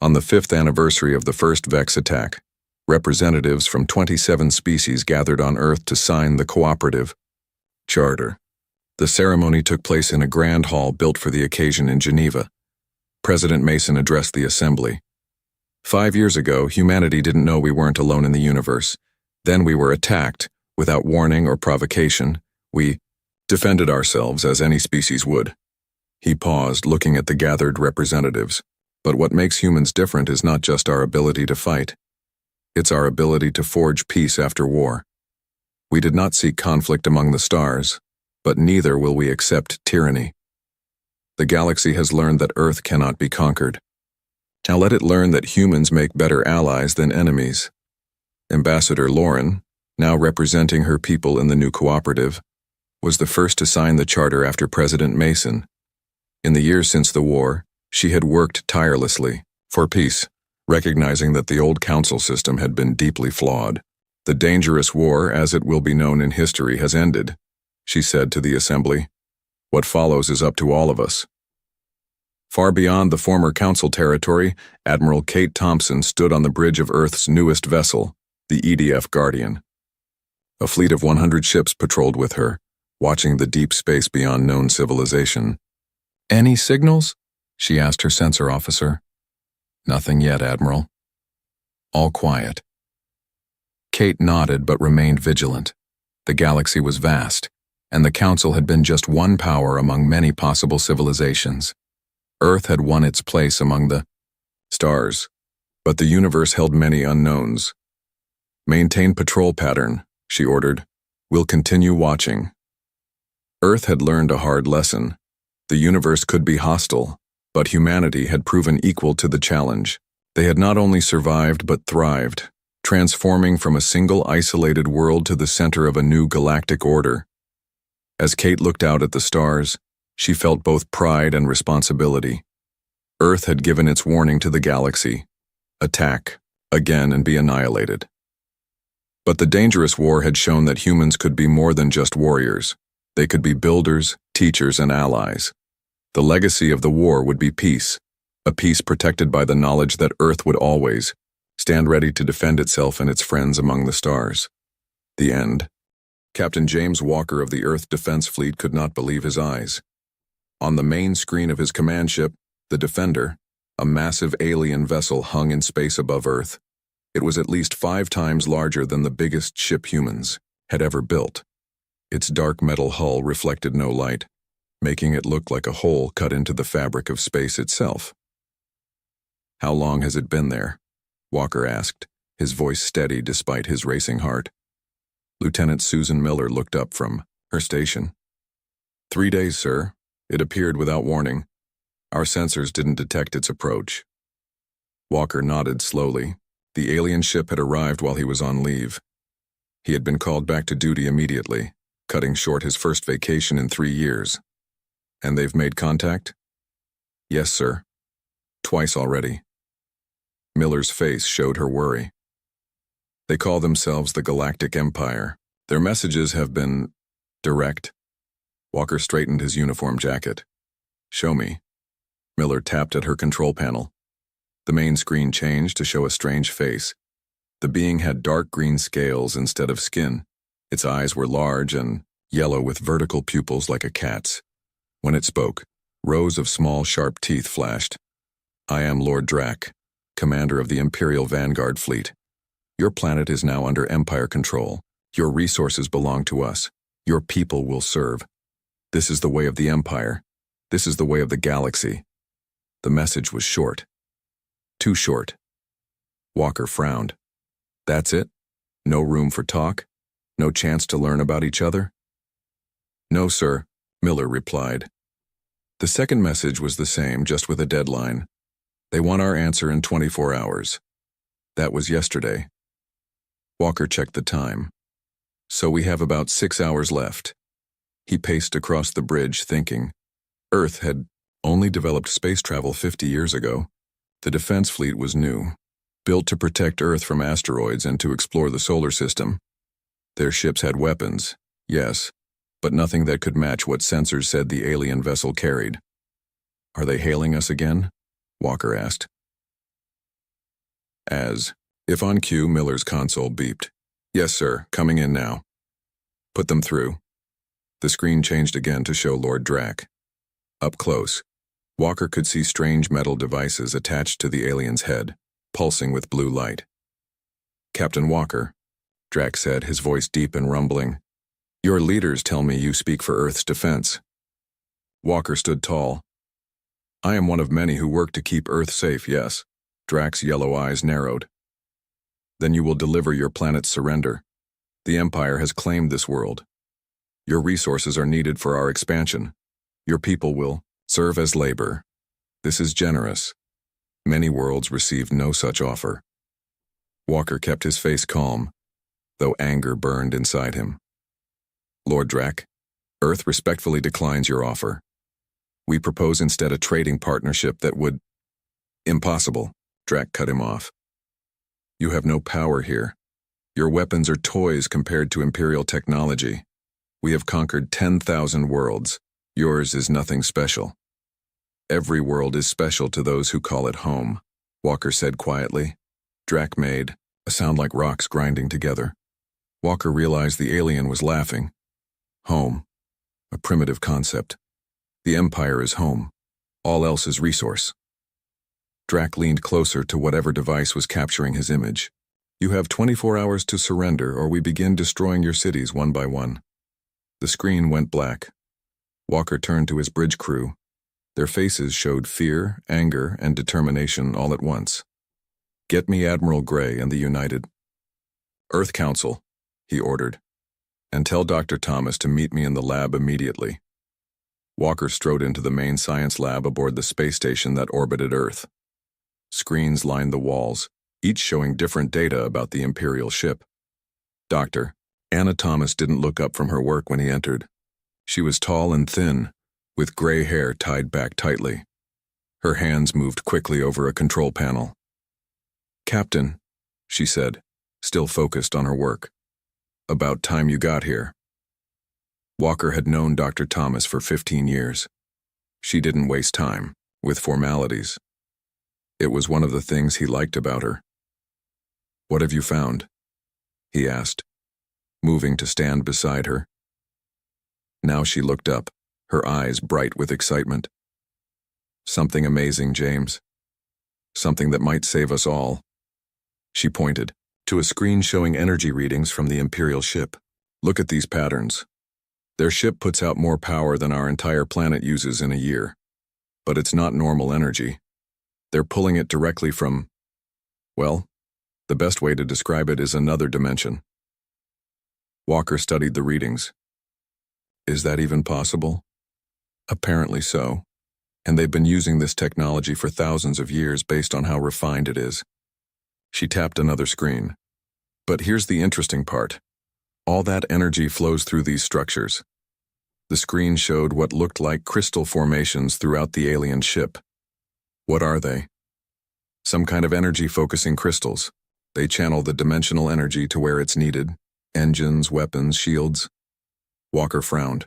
On the 5th anniversary of the first Vex attack, representatives from 27 species gathered on Earth to sign the Cooperative Charter. The ceremony took place in a grand hall built for the occasion in Geneva. President Mason addressed the assembly. 5 years ago, humanity didn't know we weren't alone in the universe. Then we were attacked, without warning or provocation. We defended ourselves as any species would. He paused, looking at the gathered representatives. But what makes humans different is not just our ability to fight. It's our ability to forge peace after war. We did not seek conflict among the stars, but neither will we accept tyranny. The galaxy has learned that Earth cannot be conquered. Now let it learn that humans make better allies than enemies. Ambassador Loren, now representing her people in the new cooperative, was the first to sign the charter after President Mason. In the years since the war, she had worked tirelessly for peace, recognizing that the old council system had been deeply flawed. The dangerous war, as it will be known in history, has ended, she said to the assembly. What follows is up to all of us. Far beyond the former council territory, Admiral Kate Thompson stood on the bridge of Earth's newest vessel, the EDF Guardian. A fleet of 100 ships patrolled with her, watching the deep space beyond known civilization. Any signals? She asked her sensor officer. Nothing yet, Admiral. All quiet. Kate nodded but remained vigilant. The galaxy was vast, and the Council had been just one power among many possible civilizations. Earth had won its place among the stars, but the universe held many unknowns. Maintain patrol pattern, she ordered. We'll continue watching. Earth had learned a hard lesson. The universe could be hostile, but humanity had proven equal to the challenge. They had not only survived but thrived, transforming from a single isolated world to the center of a new galactic order. As Kate looked out at the stars, she felt both pride and responsibility. Earth had given its warning to the galaxy: attack, again, and be annihilated. But the dangerous war had shown that humans could be more than just warriors. They could be builders, teachers, and allies. The legacy of the war would be peace, a peace protected by the knowledge that Earth would always stand ready to defend itself and its friends among the stars. The end. Captain James Walker of the Earth Defense Fleet could not believe his eyes. On the main screen of his command ship, the Defender, a massive alien vessel hung in space above Earth. It was at least 5 times larger than the biggest ship humans had ever built. Its dark metal hull reflected no light, making it look like a hole cut into the fabric of space itself. "How long has it been there?" Walker asked, his voice steady despite his racing heart. Lieutenant Susan Miller looked up from her station. 3 days, sir. It appeared without warning. Our sensors didn't detect its approach." Walker nodded slowly. The alien ship had arrived while he was on leave. He had been called back to duty immediately, cutting short his first vacation in 3 years. "And they've made contact?" "Yes, sir. Twice already." Miller's face showed her worry. "They call themselves the Galactic Empire. Their messages have been direct." Walker straightened his uniform jacket. "Show me." Miller tapped at her control panel. The main screen changed to show a strange face. The being had dark green scales instead of skin. Its eyes were large and yellow with vertical pupils like a cat's. When it spoke, rows of small, sharp teeth flashed. "I am Lord Drac, commander of the Imperial Vanguard Fleet. Your planet is now under Empire control. Your resources belong to us. Your people will serve. This is the way of the Empire. This is the way of the galaxy." The message was short. Too short. Walker frowned. "That's it? No room for talk? No chance to learn about each other?" "No, sir," Miller replied. The second message was the same, just with a deadline. "They want our answer in 24 hours. That was yesterday. Walker checked the time. "So we have about 6 hours left." He paced across the bridge, thinking. Earth had only developed space travel 50 years ago. The defense fleet was new, built to protect Earth from asteroids and to explore the solar system. Their ships had weapons, yes, but nothing that could match what sensors said the alien vessel carried. "Are they hailing us again?" Walker asked. If on cue, Miller's console beeped. "Yes, sir, coming in now." "Put them through." The screen changed again to show Lord Drac. Up close, Walker could see strange metal devices attached to the alien's head, pulsing with blue light. "Captain Walker," Drac said, his voice deep and rumbling, "your leaders tell me you speak for Earth's defense." Walker stood tall. "I am one of many who work to keep Earth safe, yes." Drac's yellow eyes narrowed. "Then you will deliver your planet's surrender. The Empire has claimed this world. Your resources are needed for our expansion. Your people will serve as labor. This is generous. Many worlds received no such offer." Walker kept his face calm, though anger burned inside him. "Lord Drac, Earth respectfully declines your offer. We propose instead a trading partnership that would—" "Impossible," Drac cut him off. "You have no power here. Your weapons are toys compared to Imperial technology. We have conquered 10,000 worlds. Yours is nothing special." "Every world is special to those who call it home," Walker said quietly. Drac made a sound like rocks grinding together. Walker realized the alien was laughing. Home. A primitive concept. The Empire is home. All else is resource. Drac leaned closer to whatever device was capturing his image. "You have 24 hours to surrender, or we begin destroying your cities one by one." The screen went black. Walker turned to his bridge crew. Their faces showed fear, anger, and determination all at once. "Get me Admiral Gray and the United Earth Council," he ordered, "and tell Dr. Thomas to meet me in the lab immediately." Walker strode into the main science lab aboard the space station that orbited Earth. Screens lined the walls, each showing different data about the Imperial ship. Dr. Anna Thomas didn't look up from her work when he entered. She was tall and thin, with gray hair tied back tightly. Her hands moved quickly over a control panel. "Captain," she said, still focused on her work. "About time you got here." Walker had known Dr. Thomas for 15 years. She didn't waste time with formalities. It was one of the things he liked about her. "What have you found?" he asked, moving to stand beside her. Now she looked up, her eyes bright with excitement. "Something amazing, James. Something that might save us all." She pointed to a screen showing energy readings from the Imperial ship. "Look at these patterns. Their ship puts out more power than our entire planet uses in a year. But it's not normal energy. They're pulling it directly from, well, the best way to describe it is another dimension." Walker studied the readings. "Is that even possible?" "Apparently so. And they've been using this technology for thousands of years based on how refined it is." She tapped another screen. "But here's the interesting part. All that energy flows through these structures." The screen showed what looked like crystal formations throughout the alien ship. "What are they?" "Some kind of energy-focusing crystals. They channel the dimensional energy to where it's needed. Engines, weapons, shields." Walker frowned.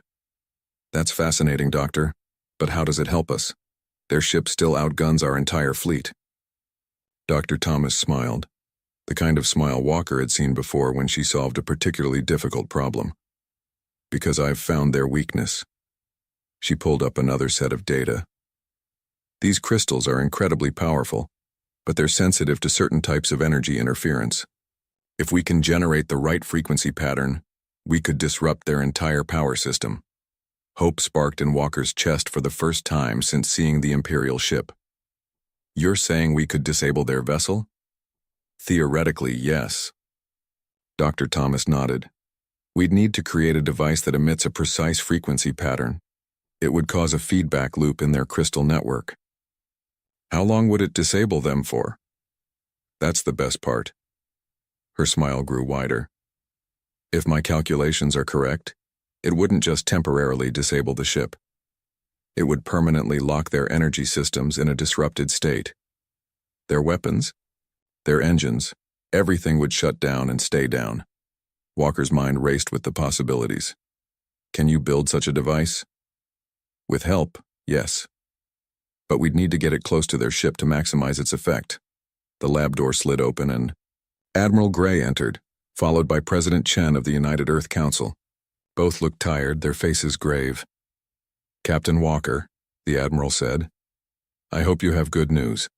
"That's fascinating, Doctor. But how does it help us? Their ship still outguns our entire fleet." Dr. Thomas smiled, the kind of smile Walker had seen before when she solved a particularly difficult problem. "Because I've found their weakness." She pulled up another set of data. "These crystals are incredibly powerful, but they're sensitive to certain types of energy interference. If we can generate the right frequency pattern, we could disrupt their entire power system." Hope sparked in Walker's chest for the first time since seeing the Imperial ship. "You're saying we could disable their vessel?" "Theoretically, yes." Dr. Thomas nodded. "We'd need to create a device that emits a precise frequency pattern. It would cause a feedback loop in their crystal network." "How long would it disable them for?" "That's the best part." Her smile grew wider. "If my calculations are correct, it wouldn't just temporarily disable the ship. It would permanently lock their energy systems in a disrupted state. Their weapons, their engines, everything would shut down and stay down." Walker's mind raced with the possibilities. "Can you build such a device?" "With help, yes. But we'd need to get it close to their ship to maximize its effect." The lab door slid open and Admiral Gray entered, followed by President Chen of the United Earth Council. Both looked tired, their faces grave. "Captain Walker," the Admiral said, "I hope you have good news.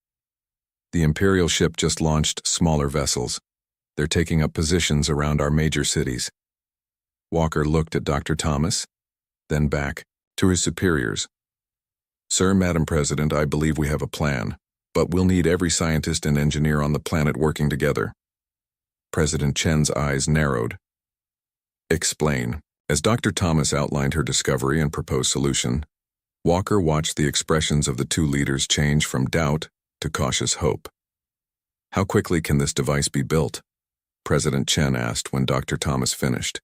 The Imperial ship just launched smaller vessels. They're taking up positions around our major cities." Walker looked at Dr. Thomas, then back to his superiors. "Sir, Madam President, I believe we have a plan, but we'll need every scientist and engineer on the planet working together." President Chen's eyes narrowed. "Explain." As Dr. Thomas outlined her discovery and proposed solution, Walker watched the expressions of the two leaders change from doubt to cautious hope. "How quickly can this device be built?" President Chen asked when Dr. Thomas finished.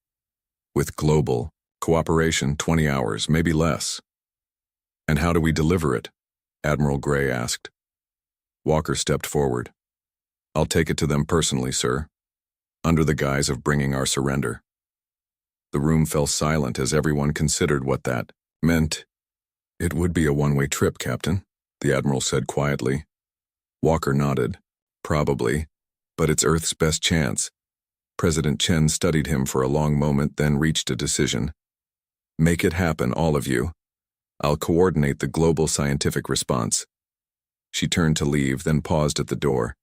"With global cooperation, 20 hours, maybe less." "And how do we deliver it?" Admiral Gray asked. Walker stepped forward. "I'll take it to them personally, sir, under the guise of bringing our surrender." The room fell silent as everyone considered what that meant. "It would be a one-way trip, Captain," the Admiral said quietly. Walker nodded. "Probably, but it's Earth's best chance." President Chen studied him for a long moment, then reached a decision. "Make it happen, all of you. I'll coordinate the global scientific response." She turned to leave, then paused at the door.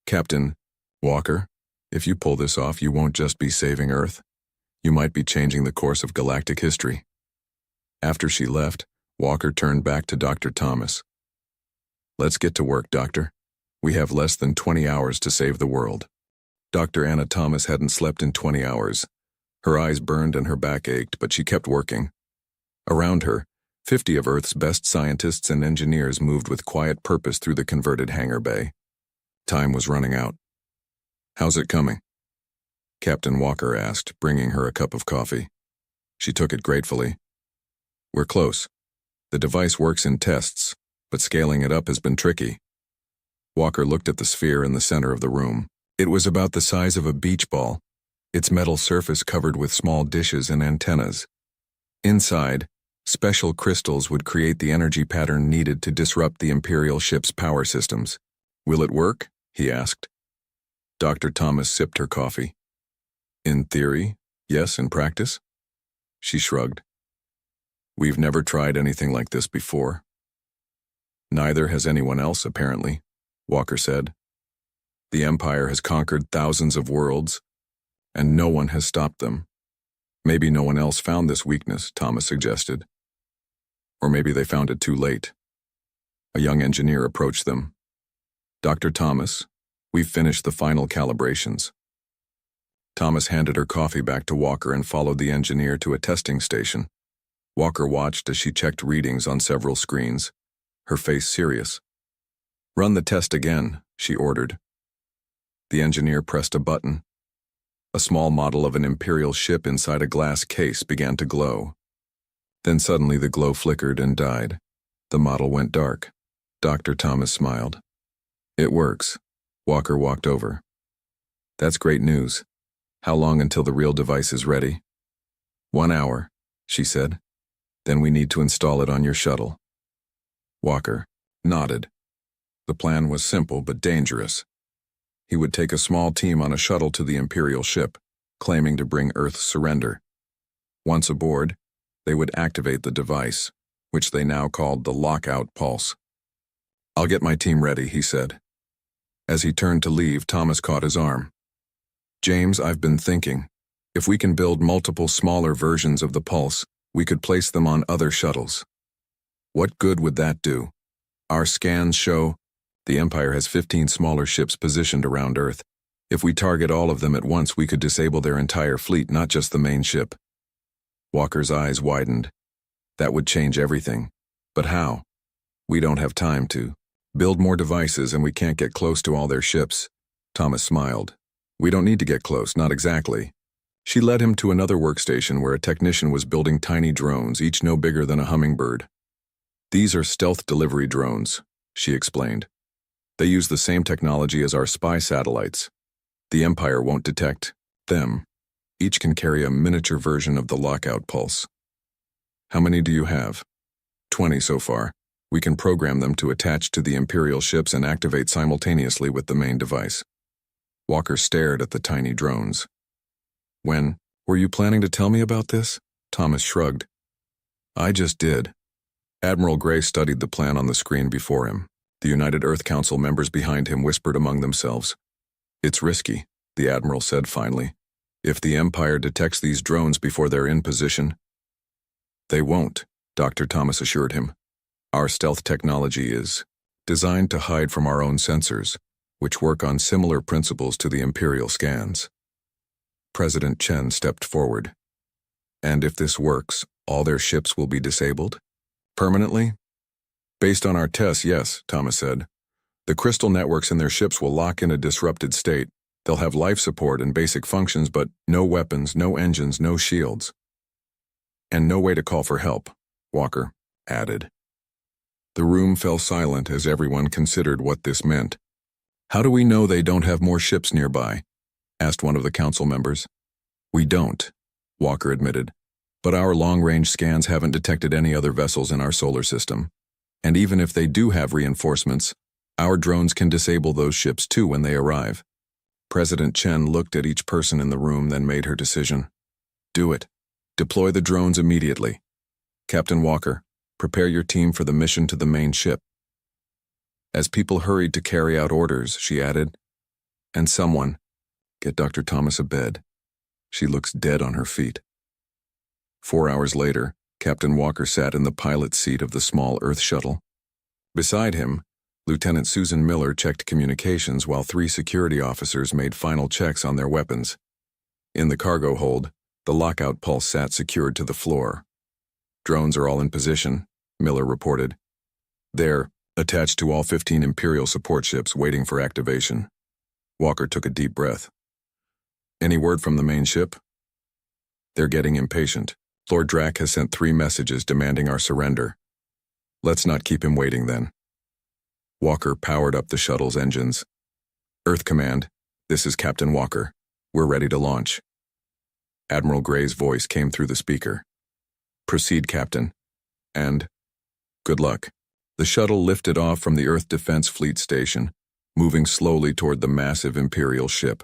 "Captain Walker, if you pull this off, you won't just be saving Earth. You might be changing the course of galactic history." After she left, Walker turned back to Dr. Thomas. "Let's get to work, Doctor. We have less than 20 hours to save the world." Dr. Anna Thomas hadn't slept in 20 hours. Her eyes burned and her back ached, but she kept working. Around her, 50 of Earth's best scientists and engineers moved with quiet purpose through the converted hangar bay. Time was running out. "How's it coming?" Captain Walker asked, bringing her a cup of coffee. She took it gratefully. "We're close. The device works in tests, but scaling it up has been tricky." Walker looked at the sphere in the center of the room. It was about the size of a beach ball, its metal surface covered with small dishes and antennas. Inside, Special crystals would create the energy pattern needed to disrupt the Imperial ship's power systems. Will it work? He asked. Dr. Thomas sipped her coffee. In theory, yes. In practice? She shrugged. We've never tried anything like this before. Neither has anyone else, apparently, Walker said. The Empire has conquered thousands of worlds, and no one has stopped them. Maybe no one else found this weakness, Thomas suggested. Or maybe they found it too late. A young engineer approached them. Dr. Thomas, we've finished the final calibrations. Thomas handed her coffee back to Walker and followed the engineer to a testing station. Walker watched as she checked readings on several screens, her face serious. Run the test again, she ordered. The engineer pressed a button. A small model of an Imperial ship inside a glass case began to glow. Then suddenly the glow flickered and died. The model went dark. Dr. Thomas smiled. It works. Walker walked over. That's great news. How long until the real device is ready? 1 hour, she said. Then we need to install it on your shuttle. Walker nodded. The plan was simple but dangerous. He would take a small team on a shuttle to the Imperial ship, claiming to bring Earth's surrender. Once aboard, they would activate the device, which they now called the lockout pulse. I'll get my team ready, he said. As he turned to leave, Thomas caught his arm. James, I've been thinking. If we can build multiple smaller versions of the pulse, we could place them on other shuttles. What good would that do? Our scans show the Empire has 15 smaller ships positioned around Earth. If we target all of them at once, we could disable their entire fleet, not just the main ship. Walker's eyes widened. That would change everything. But how? We don't have time to build more devices, and we can't get close to all their ships. Thomas smiled. We don't need to get close, not exactly. She led him to another workstation where a technician was building tiny drones, each no bigger than a hummingbird. These are stealth delivery drones, she explained. They use the same technology as our spy satellites. The Empire won't detect them. Each can carry a miniature version of the lockout pulse. How many do you have? 20 so far. We can program them to attach to the Imperial ships and activate simultaneously with the main device. Walker stared at the tiny drones. When were you planning to tell me about this? Thomas shrugged. I just did. Admiral Gray studied the plan on the screen before him. The United Earth Council members behind him whispered among themselves. It's risky, the Admiral said finally. If the Empire detects these drones before they're in position. They won't, Dr. Thomas assured him. Our stealth technology is designed to hide from our own sensors, which work on similar principles to the Imperial scans. President Chen stepped forward. And if this works, all their ships will be disabled? Permanently? Based on our tests, yes, Thomas said. The crystal networks in their ships will lock in a disrupted state. They'll have life support and basic functions, but no weapons, no engines, no shields. And no way to call for help, Walker added. The room fell silent as everyone considered what this meant. How do we know they don't have more ships nearby? Asked one of the council members. We don't, Walker admitted. But our long-range scans haven't detected any other vessels in our solar system. And even if they do have reinforcements, our drones can disable those ships too when they arrive. President Chen looked at each person in the room, then made her decision. Do it. Deploy the drones immediately. Captain Walker, prepare your team for the mission to the main ship. As people hurried to carry out orders, she added, and someone, get Dr. Thomas a bed. She looks dead on her feet. 4 hours later, Captain Walker sat in the pilot's seat of the small Earth shuttle. Beside him, Lieutenant Susan Miller checked communications while 3 security officers made final checks on their weapons. In the cargo hold, the lockout pulse sat secured to the floor. Drones are all in position, Miller reported. They're attached to all 15 Imperial support ships waiting for activation. Walker took a deep breath. Any word from the main ship? They're getting impatient. Lord Drac has sent 3 messages demanding our surrender. Let's not keep him waiting then. Walker powered up the shuttle's engines. Earth Command, this is Captain Walker. We're ready to launch. Admiral Gray's voice came through the speaker. Proceed, Captain. and good luck. The shuttle lifted off from the Earth Defense Fleet Station, moving slowly toward the massive Imperial ship.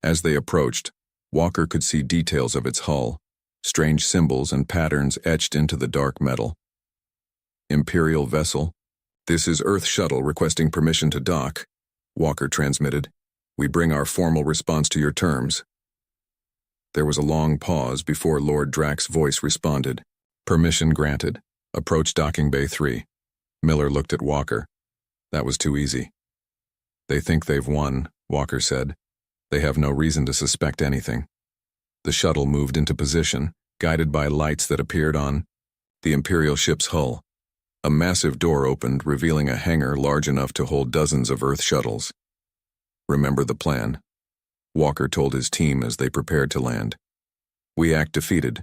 As they approached, Walker could see details of its hull, strange symbols and patterns etched into the dark metal. Imperial vessel. This is Earth Shuttle requesting permission to dock, Walker transmitted. We bring our formal response to your terms. There was a long pause before Lord Drax's voice responded. Permission granted. Approach docking bay 3. Miller looked at Walker. That was too easy. They think they've won, Walker said. They have no reason to suspect anything. The shuttle moved into position, guided by lights that appeared on the Imperial ship's hull. A massive door opened, revealing a hangar large enough to hold dozens of Earth shuttles. Remember the plan, Walker told his team as they prepared to land. We act defeated.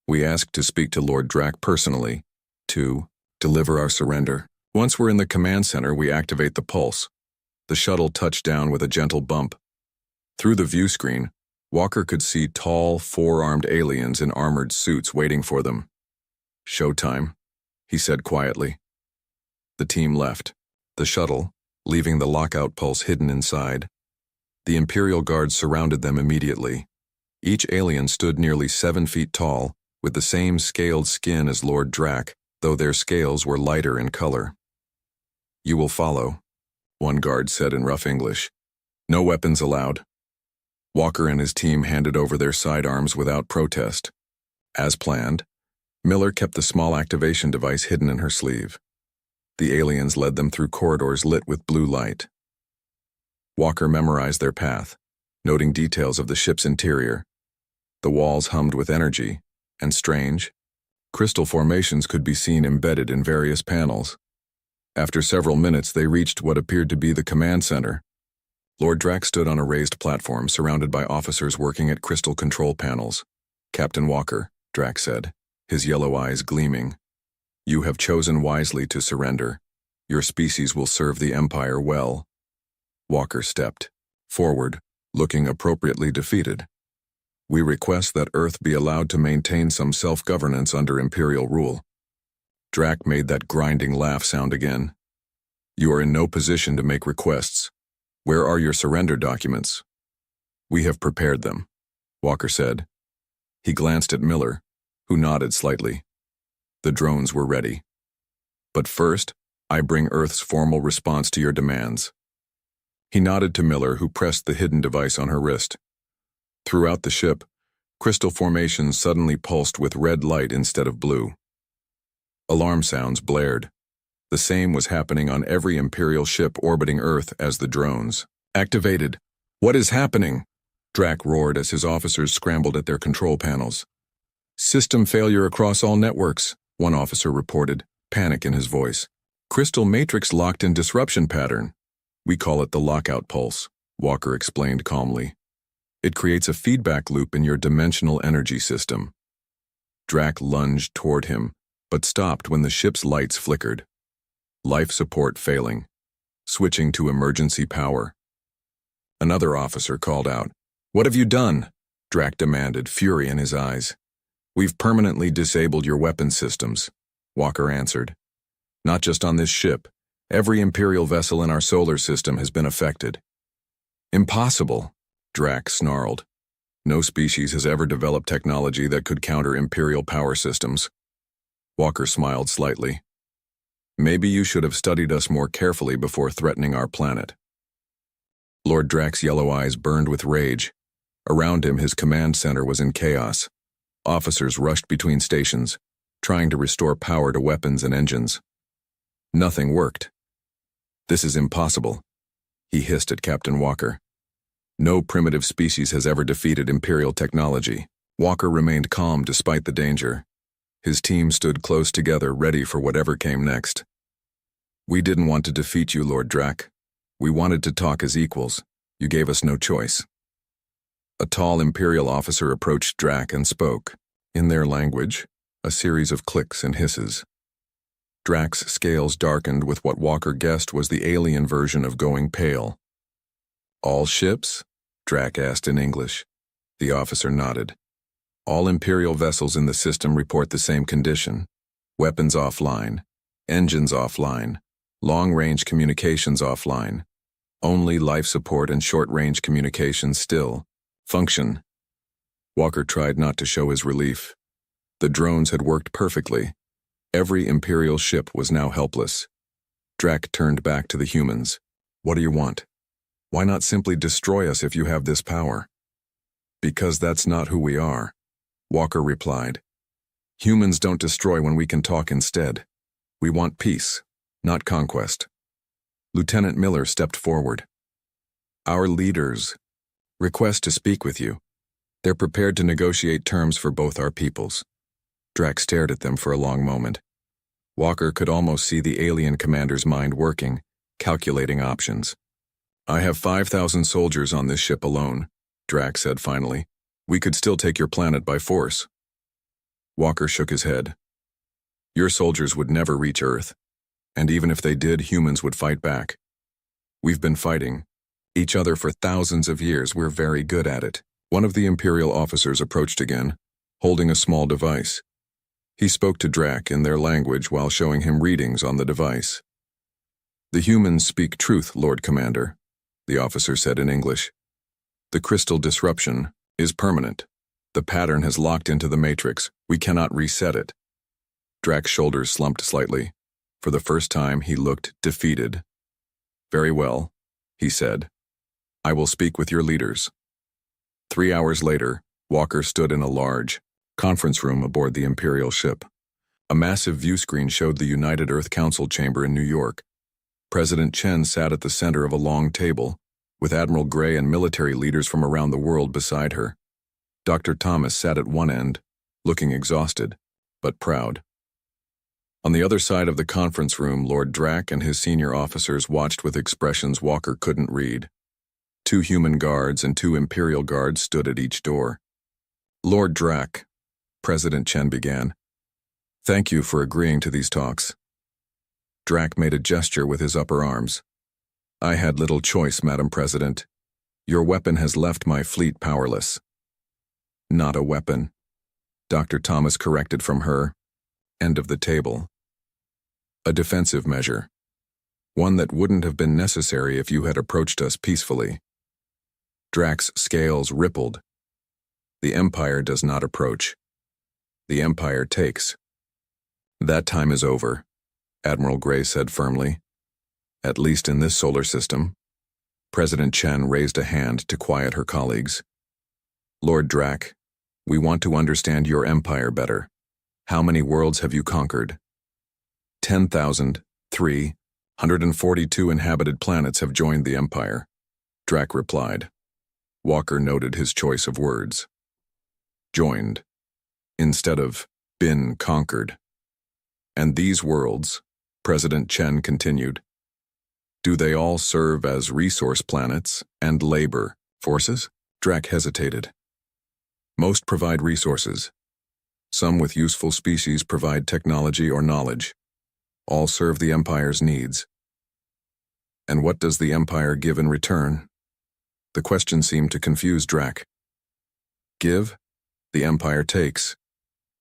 We ask to speak to Lord Drax personally, to deliver our surrender. Once we're in the command center, we activate the pulse. The shuttle touched down with a gentle bump. Through the view screen, Walker could see tall, four-armed aliens in armored suits waiting for them. Showtime, he said quietly. The team left. The shuttle, leaving the lockout pulse hidden inside. The Imperial guards surrounded them immediately. Each alien stood nearly 7 feet tall, with the same scaled skin as Lord Drax, though their scales were lighter in color. You will follow, one guard said in rough English. No weapons allowed. Walker and his team handed over their sidearms without protest. As planned, Miller kept the small activation device hidden in her sleeve. The aliens led them through corridors lit with blue light. Walker memorized their path, noting details of the ship's interior. The walls hummed with energy, and strange, crystal formations could be seen embedded in various panels. After several minutes, they reached what appeared to be the command center. Lord Drax stood on a raised platform surrounded by officers working at crystal control panels. Captain Walker, Drax said, his yellow eyes gleaming. You have chosen wisely to surrender. Your species will serve the Empire well. Walker stepped forward, looking appropriately defeated. We request that Earth be allowed to maintain some self-governance under Imperial rule. Drax made that grinding laugh sound again. You are in no position to make requests. Where are your surrender documents? We have prepared them, Walker said. He glanced at Miller, who nodded slightly. The drones were ready. But first, I bring Earth's formal response to your demands. He nodded to Miller, who pressed the hidden device on her wrist. Throughout the ship, crystal formations suddenly pulsed with red light instead of blue. Alarm sounds blared. The same was happening on every Imperial ship orbiting Earth as the drones. Activated. What is happening? Drax roared as his officers scrambled at their control panels. System failure across all networks, one officer reported, panic in his voice. Crystal matrix locked in disruption pattern. We call it the lockout pulse, Walker explained calmly. It creates a feedback loop in your dimensional energy system. Drax lunged toward him, but stopped when the ship's lights flickered. Life support failing. Switching to emergency power. Another officer called out. What have you done? Drax demanded, fury in his eyes. We've permanently disabled your weapon systems, Walker answered. Not just on this ship. Every Imperial vessel in our solar system has been affected. Impossible, Drax snarled. No species has ever developed technology that could counter Imperial power systems. Walker smiled slightly. Maybe you should have studied us more carefully before threatening our planet. Lord Drax's yellow eyes burned with rage. Around him, his command center was in chaos. Officers rushed between stations, trying to restore power to weapons and engines. Nothing worked. This is impossible, he hissed at Captain Walker. No primitive species has ever defeated Imperial technology. Walker remained calm despite the danger. His team stood close together, ready for whatever came next. We didn't want to defeat you, Lord Drax. We wanted to talk as equals. You gave us no choice. A tall Imperial officer approached Drax and spoke. In their language, a series of clicks and hisses. Drax's scales darkened with what Walker guessed was the alien version of going pale. All ships? Drax asked in English. The officer nodded. All Imperial vessels in the system report the same condition. Weapons offline. Engines offline. Long-range communications offline. Only life support and short-range communications still. Function. Walker tried not to show his relief. The drones had worked perfectly. Every Imperial ship was now helpless. Drac turned back to the humans. What do you want? Why not simply destroy us if you have this power? Because that's not who we are, Walker replied. Humans don't destroy when we can talk instead. We want peace, not conquest. Lieutenant Miller stepped forward. Our leaders request to speak with you. They're prepared to negotiate terms for both our peoples. Drac stared at them for a long moment. Walker could almost see the alien commander's mind working, calculating options. I have 5,000 soldiers on this ship alone, Drac said finally. We could still take your planet by force. Walker shook his head. Your soldiers would never reach Earth, and even if they did, humans would fight back. We've been fighting each other for thousands of years. We're very good at it. One of the Imperial officers approached again, holding a small device. He spoke to Drac in their language while showing him readings on the device. The humans speak truth, Lord Commander, the officer said in English. The crystal disruption is permanent. The pattern has locked into the matrix. We cannot reset it. Drac's shoulders slumped slightly. For the first time, he looked defeated. Very well, he said. I will speak with your leaders. 3 hours later, Walker stood in a large conference room aboard the Imperial ship. A massive view screen showed the United Earth Council chamber in New York. President Chen sat at the center of a long table, with Admiral Gray and military leaders from around the world beside her. Dr. Thomas sat at one end, looking exhausted, but proud. On the other side of the conference room, Lord Drac and his senior officers watched with expressions Walker couldn't read. 2 human guards and 2 Imperial guards stood at each door. Lord Drac, President Chen began. Thank you for agreeing to these talks. Drac made a gesture with his upper arms. I had little choice, Madam President. Your weapon has left my fleet powerless. Not a weapon, Dr. Thomas corrected from her end of the table. A defensive measure. One that wouldn't have been necessary if you had approached us peacefully. Drac's scales rippled. The Empire does not approach. The Empire takes. That time is over, Admiral Gray said firmly. At least in this solar system. President Chen raised a hand to quiet her colleagues. Lord Drac, we want to understand your empire better. How many worlds have you conquered? 10,342 inhabited planets have joined the Empire, Drac replied. Walker noted his choice of words. Joined, instead of been conquered. And these worlds, President Chen continued, do they all serve as resource planets and labor forces? Drac hesitated. Most provide resources. Some with useful species provide technology or knowledge. All serve the Empire's needs. And what does the Empire give in return? The question seemed to confuse Drac. Give? The Empire takes.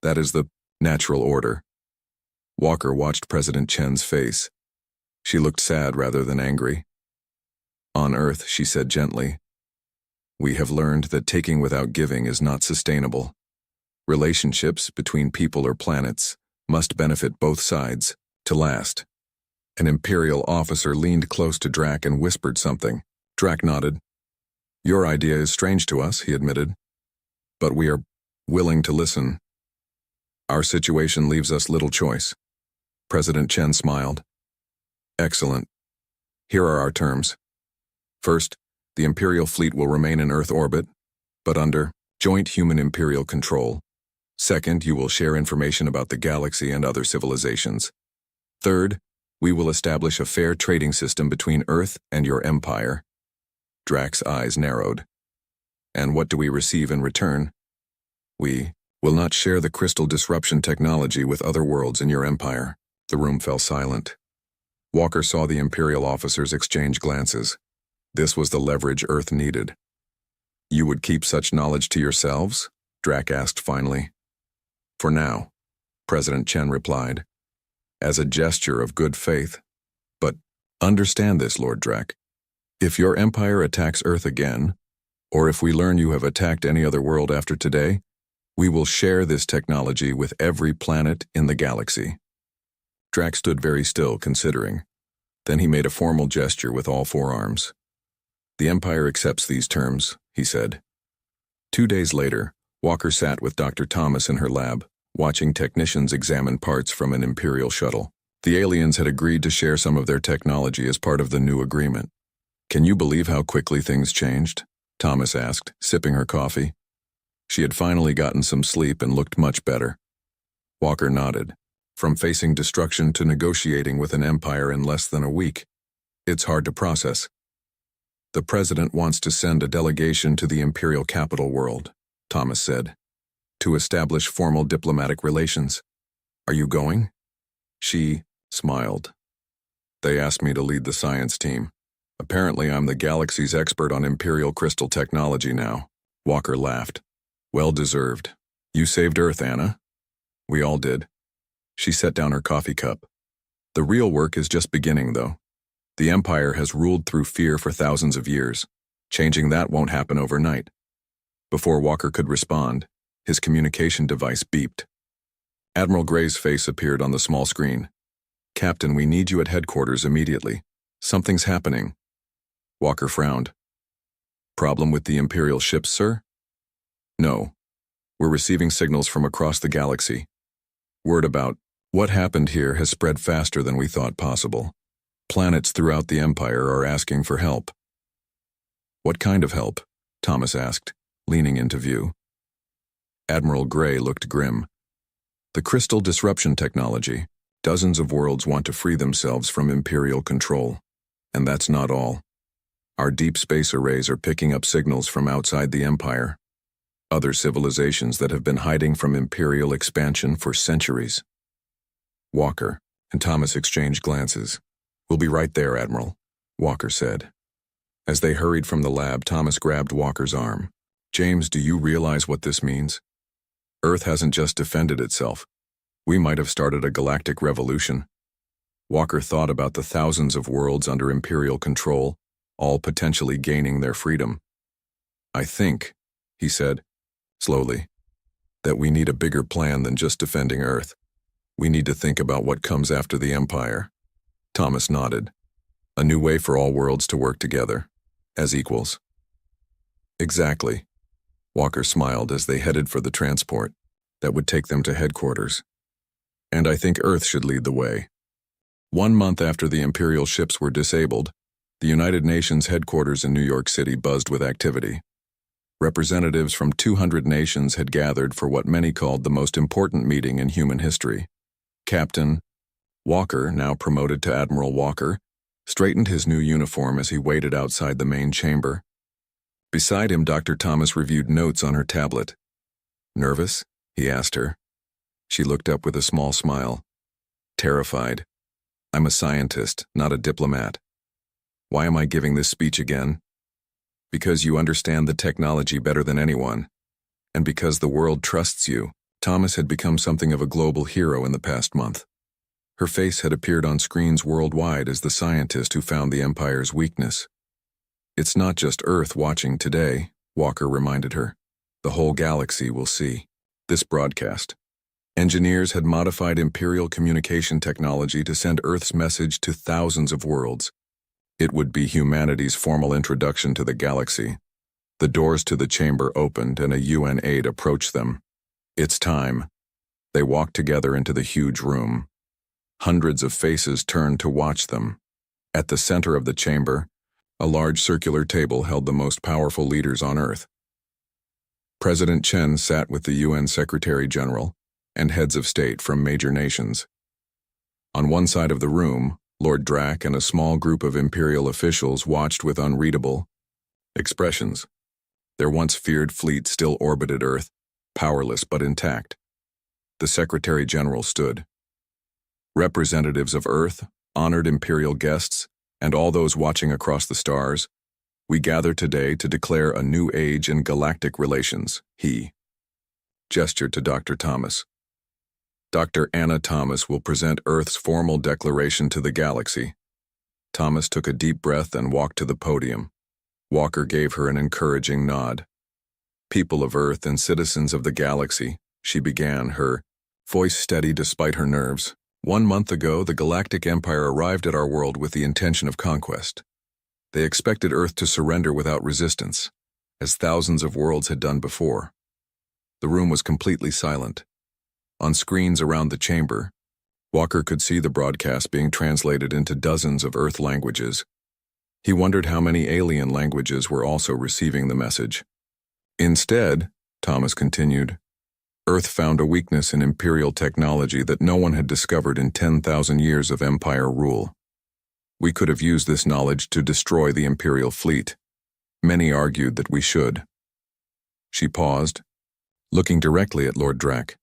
That is the natural order. Walker watched President Chen's face. She looked sad rather than angry. On Earth, she said gently, we have learned that taking without giving is not sustainable. Relationships between people or planets must benefit both sides to last. An Imperial officer leaned close to Drac and whispered something. Drac nodded. Your idea is strange to us, he admitted. But we are willing to listen. Our situation leaves us little choice. President Chen smiled. Excellent. Here are our terms. First, the Imperial fleet will remain in Earth orbit, but under joint human-Imperial control. Second, you will share information about the galaxy and other civilizations. Third, we will establish a fair trading system between Earth and your empire. Drac's eyes narrowed. And what do we receive in return? We will not share the crystal disruption technology with other worlds in your empire. The room fell silent. Walker saw the Imperial officers exchange glances. This was the leverage Earth needed. You would keep such knowledge to yourselves? Drac asked finally. For now, President Chen replied. as a gesture of good faith. But understand this, Lord Drac. If your empire attacks Earth again, or if we learn you have attacked any other world after today, we will share this technology with every planet in the galaxy. Drac stood very still, considering. Then he made a formal gesture with all four arms. The Empire accepts these terms, he said. 2 days later, Walker sat with Dr. Thomas in her lab, watching technicians examine parts from an Imperial shuttle. The aliens had agreed to share some of their technology as part of the new agreement. Can you believe how quickly things changed? Thomas asked, sipping her coffee. She had finally gotten some sleep and looked much better. Walker nodded. From facing destruction to negotiating with an empire in less than a week. It's hard to process. The president wants to send a delegation to the Imperial capital world, Thomas said, to establish formal diplomatic relations. Are you going? She smiled. They asked me to lead the science team. Apparently I'm the galaxy's expert on Imperial crystal technology now. Walker laughed. Well deserved. You saved Earth, Anna. We all did. She set down her coffee cup. The real work is just beginning, though. The Empire has ruled through fear for thousands of years. Changing that won't happen overnight. Before Walker could respond, his communication device beeped. Admiral Gray's face appeared on the small screen. Captain, we need you at headquarters immediately. Something's happening. Walker frowned. Problem with the Imperial ships, sir? No. We're receiving signals from across the galaxy. Word about what happened here has spread faster than we thought possible. Planets throughout the Empire are asking for help. What kind of help? Thomas asked, leaning into view. Admiral Gray looked grim. The crystal disruption technology. Dozens of worlds want to free themselves from Imperial control. And that's not all. Our deep space arrays are picking up signals from outside the Empire. Other civilizations that have been hiding from Imperial expansion for centuries. Walker and Thomas exchanged glances. We'll be right there, Admiral, Walker said. As they hurried from the lab, Thomas grabbed Walker's arm. James, do you realize what this means? Earth hasn't just defended itself. We might have started a galactic revolution. Walker thought about the thousands of worlds under Imperial control, all potentially gaining their freedom. I think, he said, slowly, that we need a bigger plan than just defending Earth. We need to think about what comes after the Empire. Thomas nodded. A new way for all worlds to work together, as equals. Exactly. Walker smiled as they headed for the transport that would take them to headquarters. And I think Earth should lead the way. 1 month after the Imperial ships were disabled, the United Nations headquarters in New York City buzzed with activity. Representatives from 200 nations had gathered for what many called the most important meeting in human history. Captain Walker, now promoted to Admiral Walker, straightened his new uniform as he waited outside the main chamber. Beside him, Dr. Thomas reviewed notes on her tablet. Nervous? He asked her. She looked up with a small smile. Terrified. I'm a scientist, not a diplomat. Why am I giving this speech again? Because you understand the technology better than anyone. And because the world trusts you. Thomas had become something of a global hero in the past month. Her face had appeared on screens worldwide as the scientist who found the Empire's weakness. It's not just Earth watching today, Walker reminded her. The whole galaxy will see this broadcast. Engineers had modified Imperial communication technology to send Earth's message to thousands of worlds. It would be humanity's formal introduction to the galaxy. The doors to the chamber opened and a UN aide approached them. It's time. They walked together into the huge room. Hundreds of faces turned to watch them. At the center of the chamber, a large circular table held the most powerful leaders on Earth. President Chen sat with the UN Secretary General and heads of state from major nations. On one side of the room, Lord Drac and a small group of Imperial officials watched with unreadable expressions. Their once feared fleet still orbited Earth, powerless but intact. The Secretary General stood. Representatives of Earth, honored Imperial guests, and all those watching across the stars, we gather today to declare a new age in galactic relations, he gestured to Dr. Thomas. Dr. Anna Thomas will present Earth's formal declaration to the galaxy. Thomas took a deep breath and walked to the podium. Walker gave her an encouraging nod. People of Earth and citizens of the galaxy, she began, her voice steady despite her nerves. 1 month ago, the Galactic Empire arrived at our world with the intention of conquest. They expected Earth to surrender without resistance, as thousands of worlds had done before. The room was completely silent. On screens around the chamber, Walker could see the broadcast being translated into dozens of Earth languages. He wondered how many alien languages were also receiving the message. Instead, Thomas continued, Earth found a weakness in Imperial technology that no one had discovered in 10,000 years of Empire rule. We could have used this knowledge to destroy the Imperial fleet. Many argued that we should. She paused, looking directly at Lord Drac.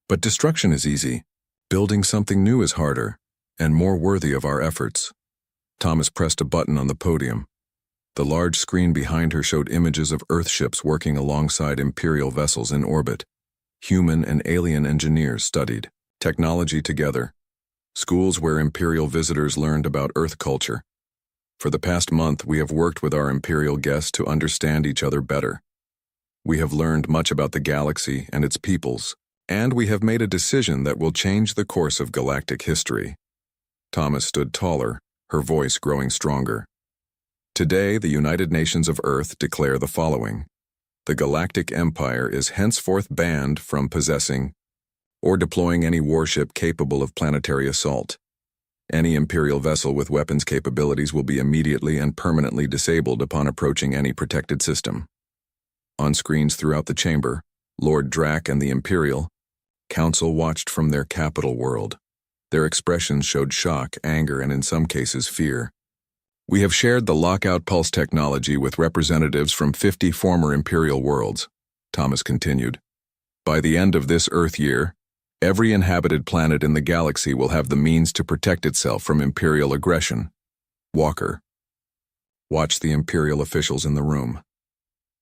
But destruction is easy. Building something new is harder, and more worthy of our efforts. Thomas pressed a button on the podium. The large screen behind her showed images of Earth ships working alongside Imperial vessels in orbit. Human and alien engineers studied technology together. Schools where Imperial visitors learned about Earth culture. For the past month, we have worked with our Imperial guests to understand each other better. We have learned much about the galaxy and its peoples, and we have made a decision that will change the course of galactic history. Thomas stood taller, her voice growing stronger. Today, the United Nations of Earth declare the following. The Galactic Empire is henceforth banned from possessing or deploying any warship capable of planetary assault. Any Imperial vessel with weapons capabilities will be immediately and permanently disabled upon approaching any protected system. On screens throughout the chamber, Lord Drac and the Imperial Council watched from their capital world. Their expressions showed shock, anger, and in some cases fear. We have shared the lockout pulse technology with representatives from 50 former Imperial worlds, Thomas continued. By the end of this Earth year, every inhabited planet in the galaxy will have the means to protect itself from Imperial aggression. Walker watched the Imperial officials in the room.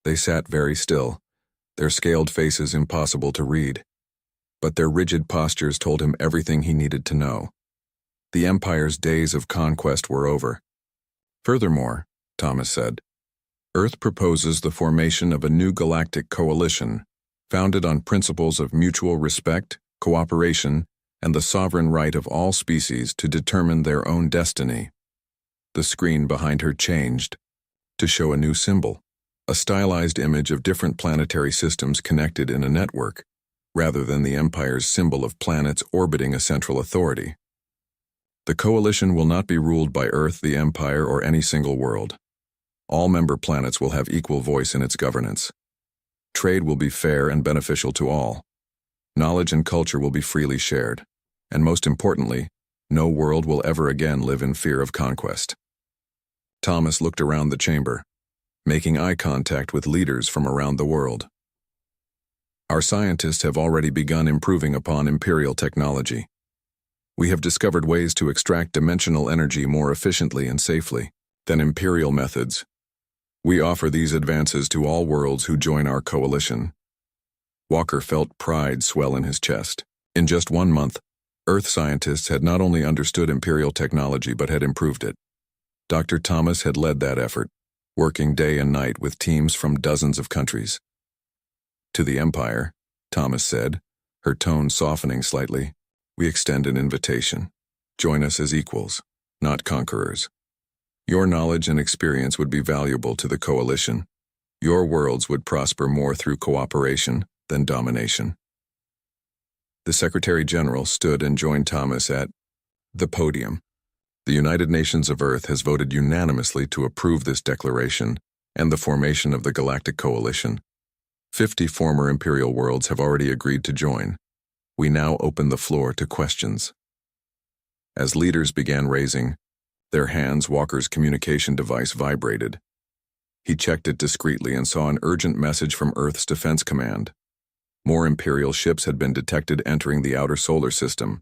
They sat very still, their scaled faces impossible to read. But their rigid postures told him everything he needed to know. The Empire's days of conquest were over. Furthermore, Thomas said, Earth proposes the formation of a new galactic coalition, founded on principles of mutual respect, cooperation, and the sovereign right of all species to determine their own destiny. The screen behind her changed to show a new symbol, a stylized image of different planetary systems connected in a network, rather than the Empire's symbol of planets orbiting a central authority. The coalition will not be ruled by Earth, the Empire, or any single world. All member planets will have equal voice in its governance. Trade will be fair and beneficial to all. Knowledge and culture will be freely shared. And most importantly, no world will ever again live in fear of conquest. Thomas looked around the chamber, making eye contact with leaders from around the world. Our scientists have already begun improving upon Imperial technology. We have discovered ways to extract dimensional energy more efficiently and safely than Imperial methods. We offer these advances to all worlds who join our coalition. Walker felt pride swell in his chest. In just 1 month, Earth scientists had not only understood Imperial technology but had improved it. Dr. Thomas had led that effort, working day and night with teams from dozens of countries. To the Empire, Thomas said, her tone softening slightly, we extend an invitation. Join us as equals, not conquerors. Your knowledge and experience would be valuable to the coalition. Your worlds would prosper more through cooperation than domination. The Secretary General stood and joined Thomas at the podium. The United Nations of Earth has voted unanimously to approve this declaration and the formation of the Galactic Coalition. 50 former Imperial worlds have already agreed to join. We now open the floor to questions. As leaders began raising their hands, Walker's communication device vibrated. He checked it discreetly and saw an urgent message from Earth's Defense Command. More Imperial ships had been detected entering the outer solar system.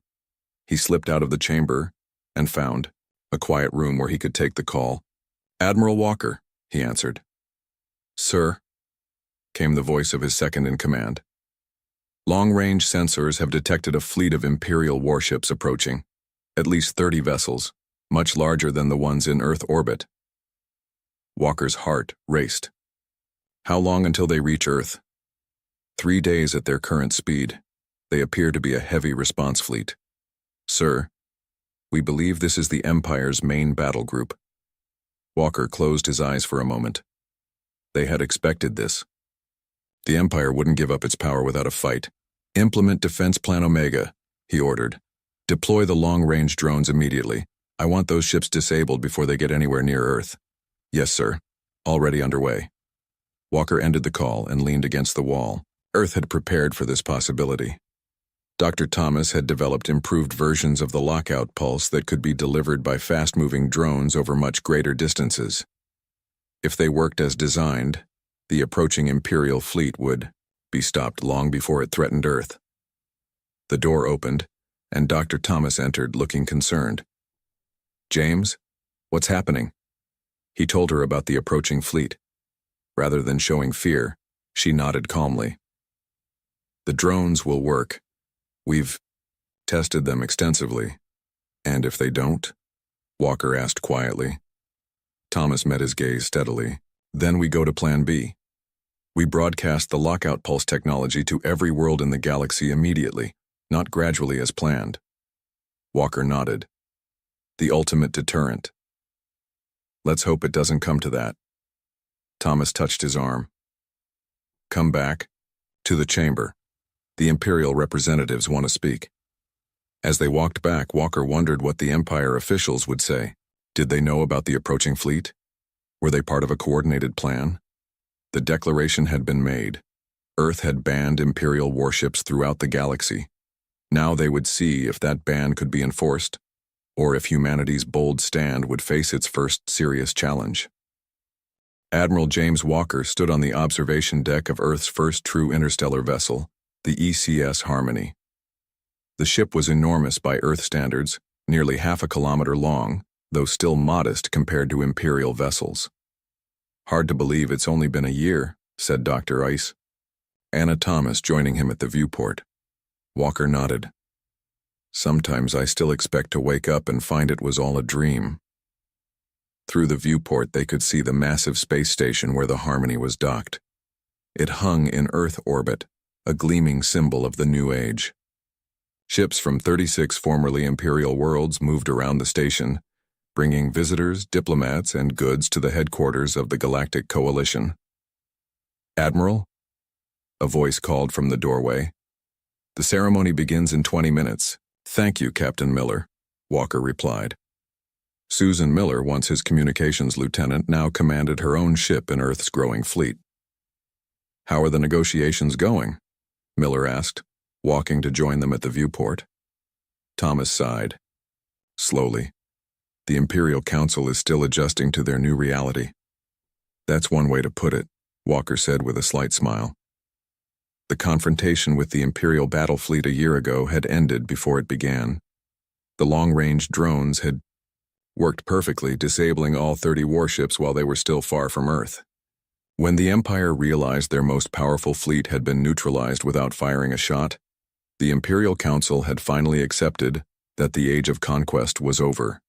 He slipped out of the chamber and found a quiet room where he could take the call. Admiral Walker, he answered. Sir, came the voice of his second in command. Long-range sensors have detected a fleet of Imperial warships approaching, at least 30 vessels, much larger than the ones in Earth orbit. Walker's heart raced. How long until they reach Earth? 3 days at their current speed. They appear to be a heavy response fleet. Sir, we believe this is the Empire's main battle group. Walker closed his eyes for a moment. They had expected this. The Empire wouldn't give up its power without a fight. Implement Defense Plan Omega, he ordered. Deploy the long-range drones immediately. I want those ships disabled before they get anywhere near Earth. Yes, sir. Already underway. Walker ended the call and leaned against the wall. Earth had prepared for this possibility. Dr. Thomas had developed improved versions of the lockout pulse that could be delivered by fast-moving drones over much greater distances. If they worked as designed, the approaching Imperial fleet would be stopped long before it threatened Earth. The door opened, and Dr. Thomas entered, looking concerned. James, what's happening? He told her about the approaching fleet. Rather than showing fear, she nodded calmly. The drones will work. We've tested them extensively. And if they don't? Walker asked quietly. Thomas met his gaze steadily. Then we go to Plan B. We broadcast the lockout pulse technology to every world in the galaxy immediately, not gradually as planned. Walker nodded. The ultimate deterrent. Let's hope it doesn't come to that. Thomas touched his arm. Come back. To the chamber. The Imperial representatives want to speak. As they walked back, Walker wondered what the Empire officials would say. Did they know about the approaching fleet? Were they part of a coordinated plan? The declaration had been made. Earth had banned Imperial warships throughout the galaxy. Now they would see if that ban could be enforced, or if humanity's bold stand would face its first serious challenge. Admiral James Walker stood on the observation deck of Earth's first true interstellar vessel, the ECS Harmony. The ship was enormous by Earth standards, nearly half a kilometer long, though still modest compared to Imperial vessels. Hard to believe it's only been a year, said Dr. Ice. Anna Thomas joining him at the viewport. Walker nodded. Sometimes I still expect to wake up and find it was all a dream. Through the viewport they could see the massive space station where the Harmony was docked. It hung in Earth orbit, a gleaming symbol of the new age. Ships from 36 formerly Imperial worlds moved around the station, bringing visitors, diplomats, and goods to the headquarters of the Galactic Coalition. Admiral? A voice called from the doorway. The ceremony begins in 20 minutes. Thank you, Captain Miller, Walker replied. Susan Miller, once his communications lieutenant, now commanded her own ship in Earth's growing fleet. How are the negotiations going? Miller asked, walking to join them at the viewport. Thomas sighed. Slowly. The Imperial Council is still adjusting to their new reality. That's one way to put it, Walker said with a slight smile. The confrontation with the Imperial battle fleet a year ago had ended before it began. The long-range drones had worked perfectly, disabling all 30 warships while they were still far from Earth. When the Empire realized their most powerful fleet had been neutralized without firing a shot, the Imperial Council had finally accepted that the age of conquest was over.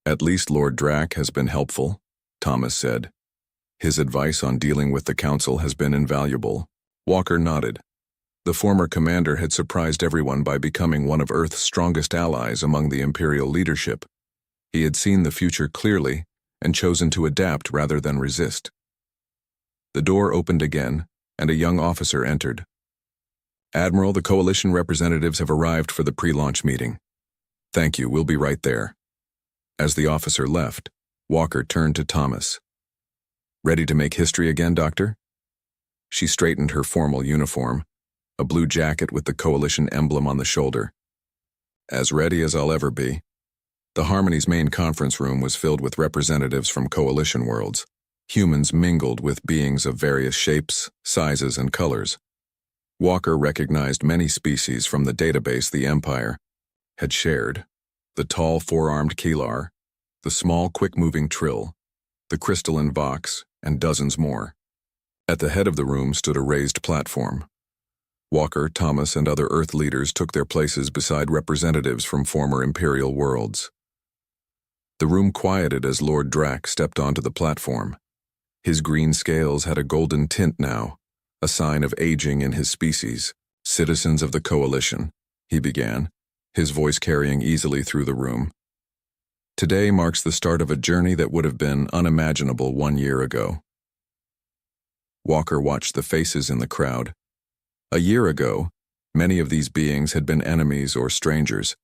At least Lord Drac has been helpful, Thomas said. His advice on dealing with the Council has been invaluable. Walker nodded. The former commander had surprised everyone by becoming one of Earth's strongest allies among the Imperial leadership. He had seen the future clearly and chosen to adapt rather than resist. The door opened again, and a young officer entered. Admiral, the Coalition representatives have arrived for the pre-launch meeting. Thank you, we'll be right there. As the officer left, Walker turned to Thomas. Ready to make history again, Doctor? She straightened her formal uniform, a blue jacket with the Coalition emblem on the shoulder. As ready as I'll ever be. The Harmony's main conference room was filled with representatives from Coalition worlds. Humans mingled with beings of various shapes, sizes, and colors. Walker recognized many species from the database the Empire had shared: the tall four-armed Keelar, the small quick-moving Trill, the crystalline Vox, and dozens more. At the head of the room stood a raised platform. Walker, Thomas, and other Earth leaders took their places beside representatives from former Imperial worlds. The room quieted as Lord Drac stepped onto the platform. His green scales had a golden tint now, a sign of aging in his species. "Citizens of the Coalition," he began, his voice carrying easily through the room. "Today marks the start of a journey that would have been unimaginable 1 year ago." Walker watched the faces in the crowd. A year ago, many of these beings had been enemies or strangers.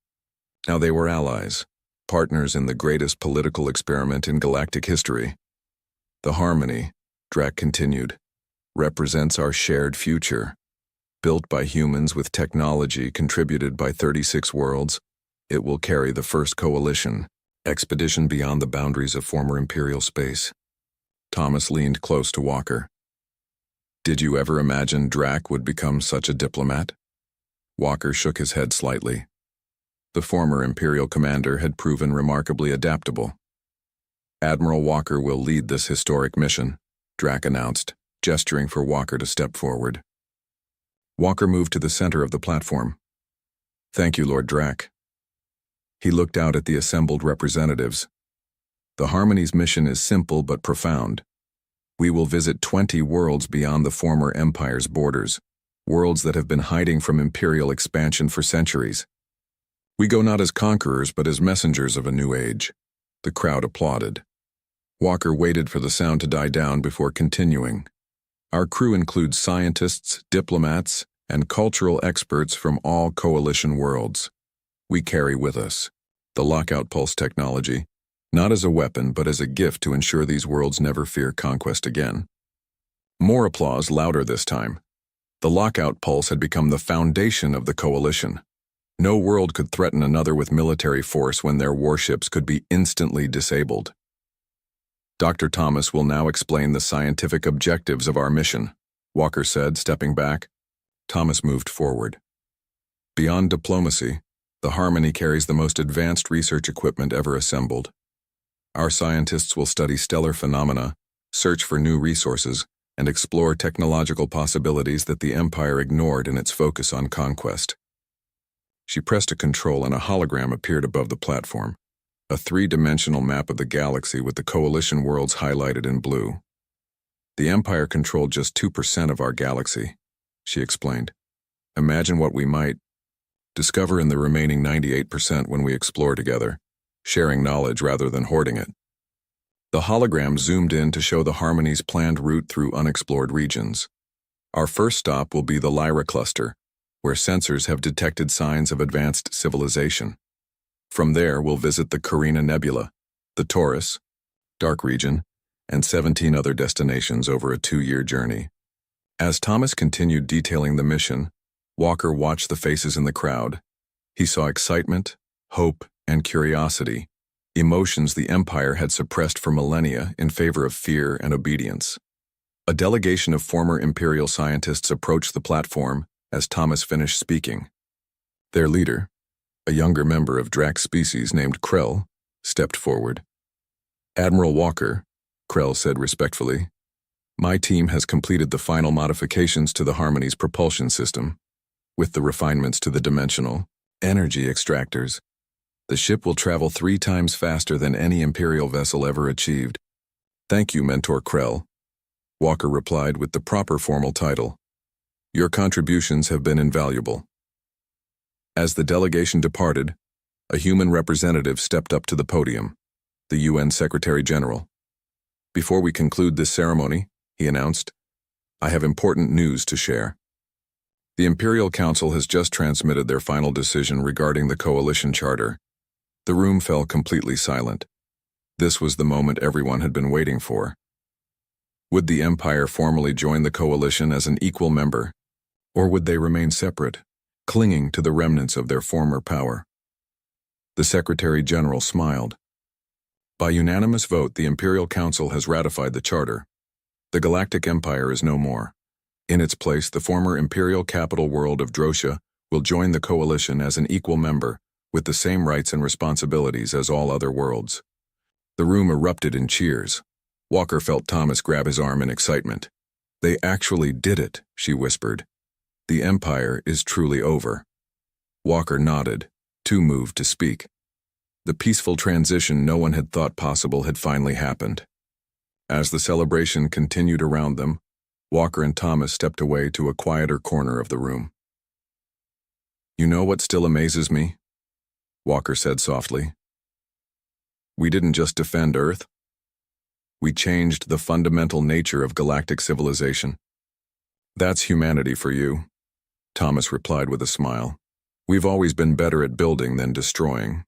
Now they were allies, partners in the greatest political experiment in galactic history. "The harmony," Drac continued, "represents our shared future. Built by humans with technology contributed by 36 worlds, it will carry the first coalition expedition beyond the boundaries of former Imperial space." Thomas leaned close to Walker. "Did you ever imagine Drac would become such a diplomat?" Walker shook his head slightly. The former Imperial commander had proven remarkably adaptable. "Admiral Walker will lead this historic mission," Drac announced, gesturing for Walker to step forward. Walker moved to the center of the platform. "Thank you, Lord Drac." He looked out at the assembled representatives. "The Harmony's mission is simple but profound. We will visit 20 worlds beyond the former Empire's borders, worlds that have been hiding from Imperial expansion for centuries. We go not as conquerors but as messengers of a new age." The crowd applauded. Walker waited for the sound to die down before continuing. "Our crew includes scientists, diplomats, and cultural experts from all Coalition worlds. We carry with us the lockout pulse technology, not as a weapon but as a gift to ensure these worlds never fear conquest again." More applause, louder this time. The lockout pulse had become the foundation of the Coalition. No world could threaten another with military force when their warships could be instantly disabled. "Dr. Thomas will now explain the scientific objectives of our mission," Walker said, stepping back. Thomas moved forward. "Beyond diplomacy, the Harmony carries the most advanced research equipment ever assembled. Our scientists will study stellar phenomena, search for new resources, and explore technological possibilities that the Empire ignored in its focus on conquest." She pressed a control and a hologram appeared above the platform, a three-dimensional map of the galaxy with the Coalition worlds highlighted in blue. "The Empire controlled just 2% of our galaxy," she explained. "Imagine what we might discover in the remaining 98% when we explore together, sharing knowledge rather than hoarding it." The hologram zoomed in to show the Harmony's planned route through unexplored regions. "Our first stop will be the Lyra cluster, where sensors have detected signs of advanced civilization. From there, we'll visit the Carina Nebula, the Taurus, Dark Region, and 17 other destinations over a 2-year journey." As Thomas continued detailing the mission, Walker watched the faces in the crowd. He saw excitement, hope, and curiosity, emotions the Empire had suppressed for millennia in favor of fear and obedience. A delegation of former Imperial scientists approached the platform as Thomas finished speaking. Their leader, a younger member of Drac's species named Krell, stepped forward. "Admiral Walker," Krell said respectfully, "my team has completed the final modifications to the Harmony's propulsion system. With the refinements to the dimensional energy extractors, the ship will travel 3 times faster than any Imperial vessel ever achieved." "Thank you, Mentor Krell," Walker replied with the proper formal title. "Your contributions have been invaluable." As the delegation departed, a human representative stepped up to the podium, the UN Secretary General. "Before we conclude this ceremony," he announced, "I have important news to share. The Imperial Council has just transmitted their final decision regarding the Coalition Charter." The room fell completely silent. This was the moment everyone had been waiting for. Would the Empire formally join the Coalition as an equal member, or would they remain separate, clinging to the remnants of their former power? The Secretary General smiled. "By unanimous vote, the Imperial Council has ratified the Charter. The Galactic Empire is no more. In its place, the former Imperial capital world of Drosha will join the Coalition as an equal member, with the same rights and responsibilities as all other worlds." The room erupted in cheers. Walker felt Thomas grab his arm in excitement. "They actually did it," she whispered. The Empire is truly over. Walker nodded, too moved to speak. The peaceful transition no one had thought possible had finally happened. As the celebration continued around them, Walker and Thomas stepped away to a quieter corner of the room. "You know what still amazes me?" Walker said softly. "We didn't just defend Earth. We changed the fundamental nature of galactic civilization." "That's humanity for you," Thomas replied with a smile. "We've always been better at building than destroying."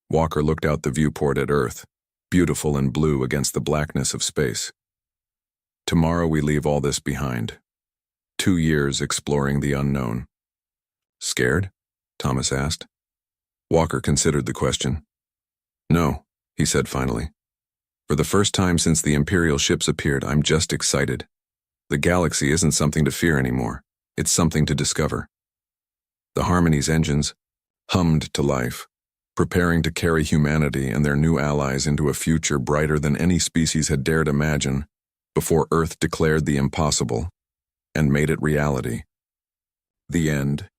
Walker looked out the viewport at Earth, beautiful and blue against the blackness of space. "Tomorrow we leave all this behind. 2 years exploring the unknown." "Scared?" Thomas asked. Walker considered the question. "No," he said finally. "For the first time since the Imperial ships appeared, I'm just excited. The galaxy isn't something to fear anymore. It's something to discover." The Harmony's engines hummed to life, preparing to carry humanity and their new allies into a future brighter than any species had dared imagine before Earth declared the impossible and made it reality. The end.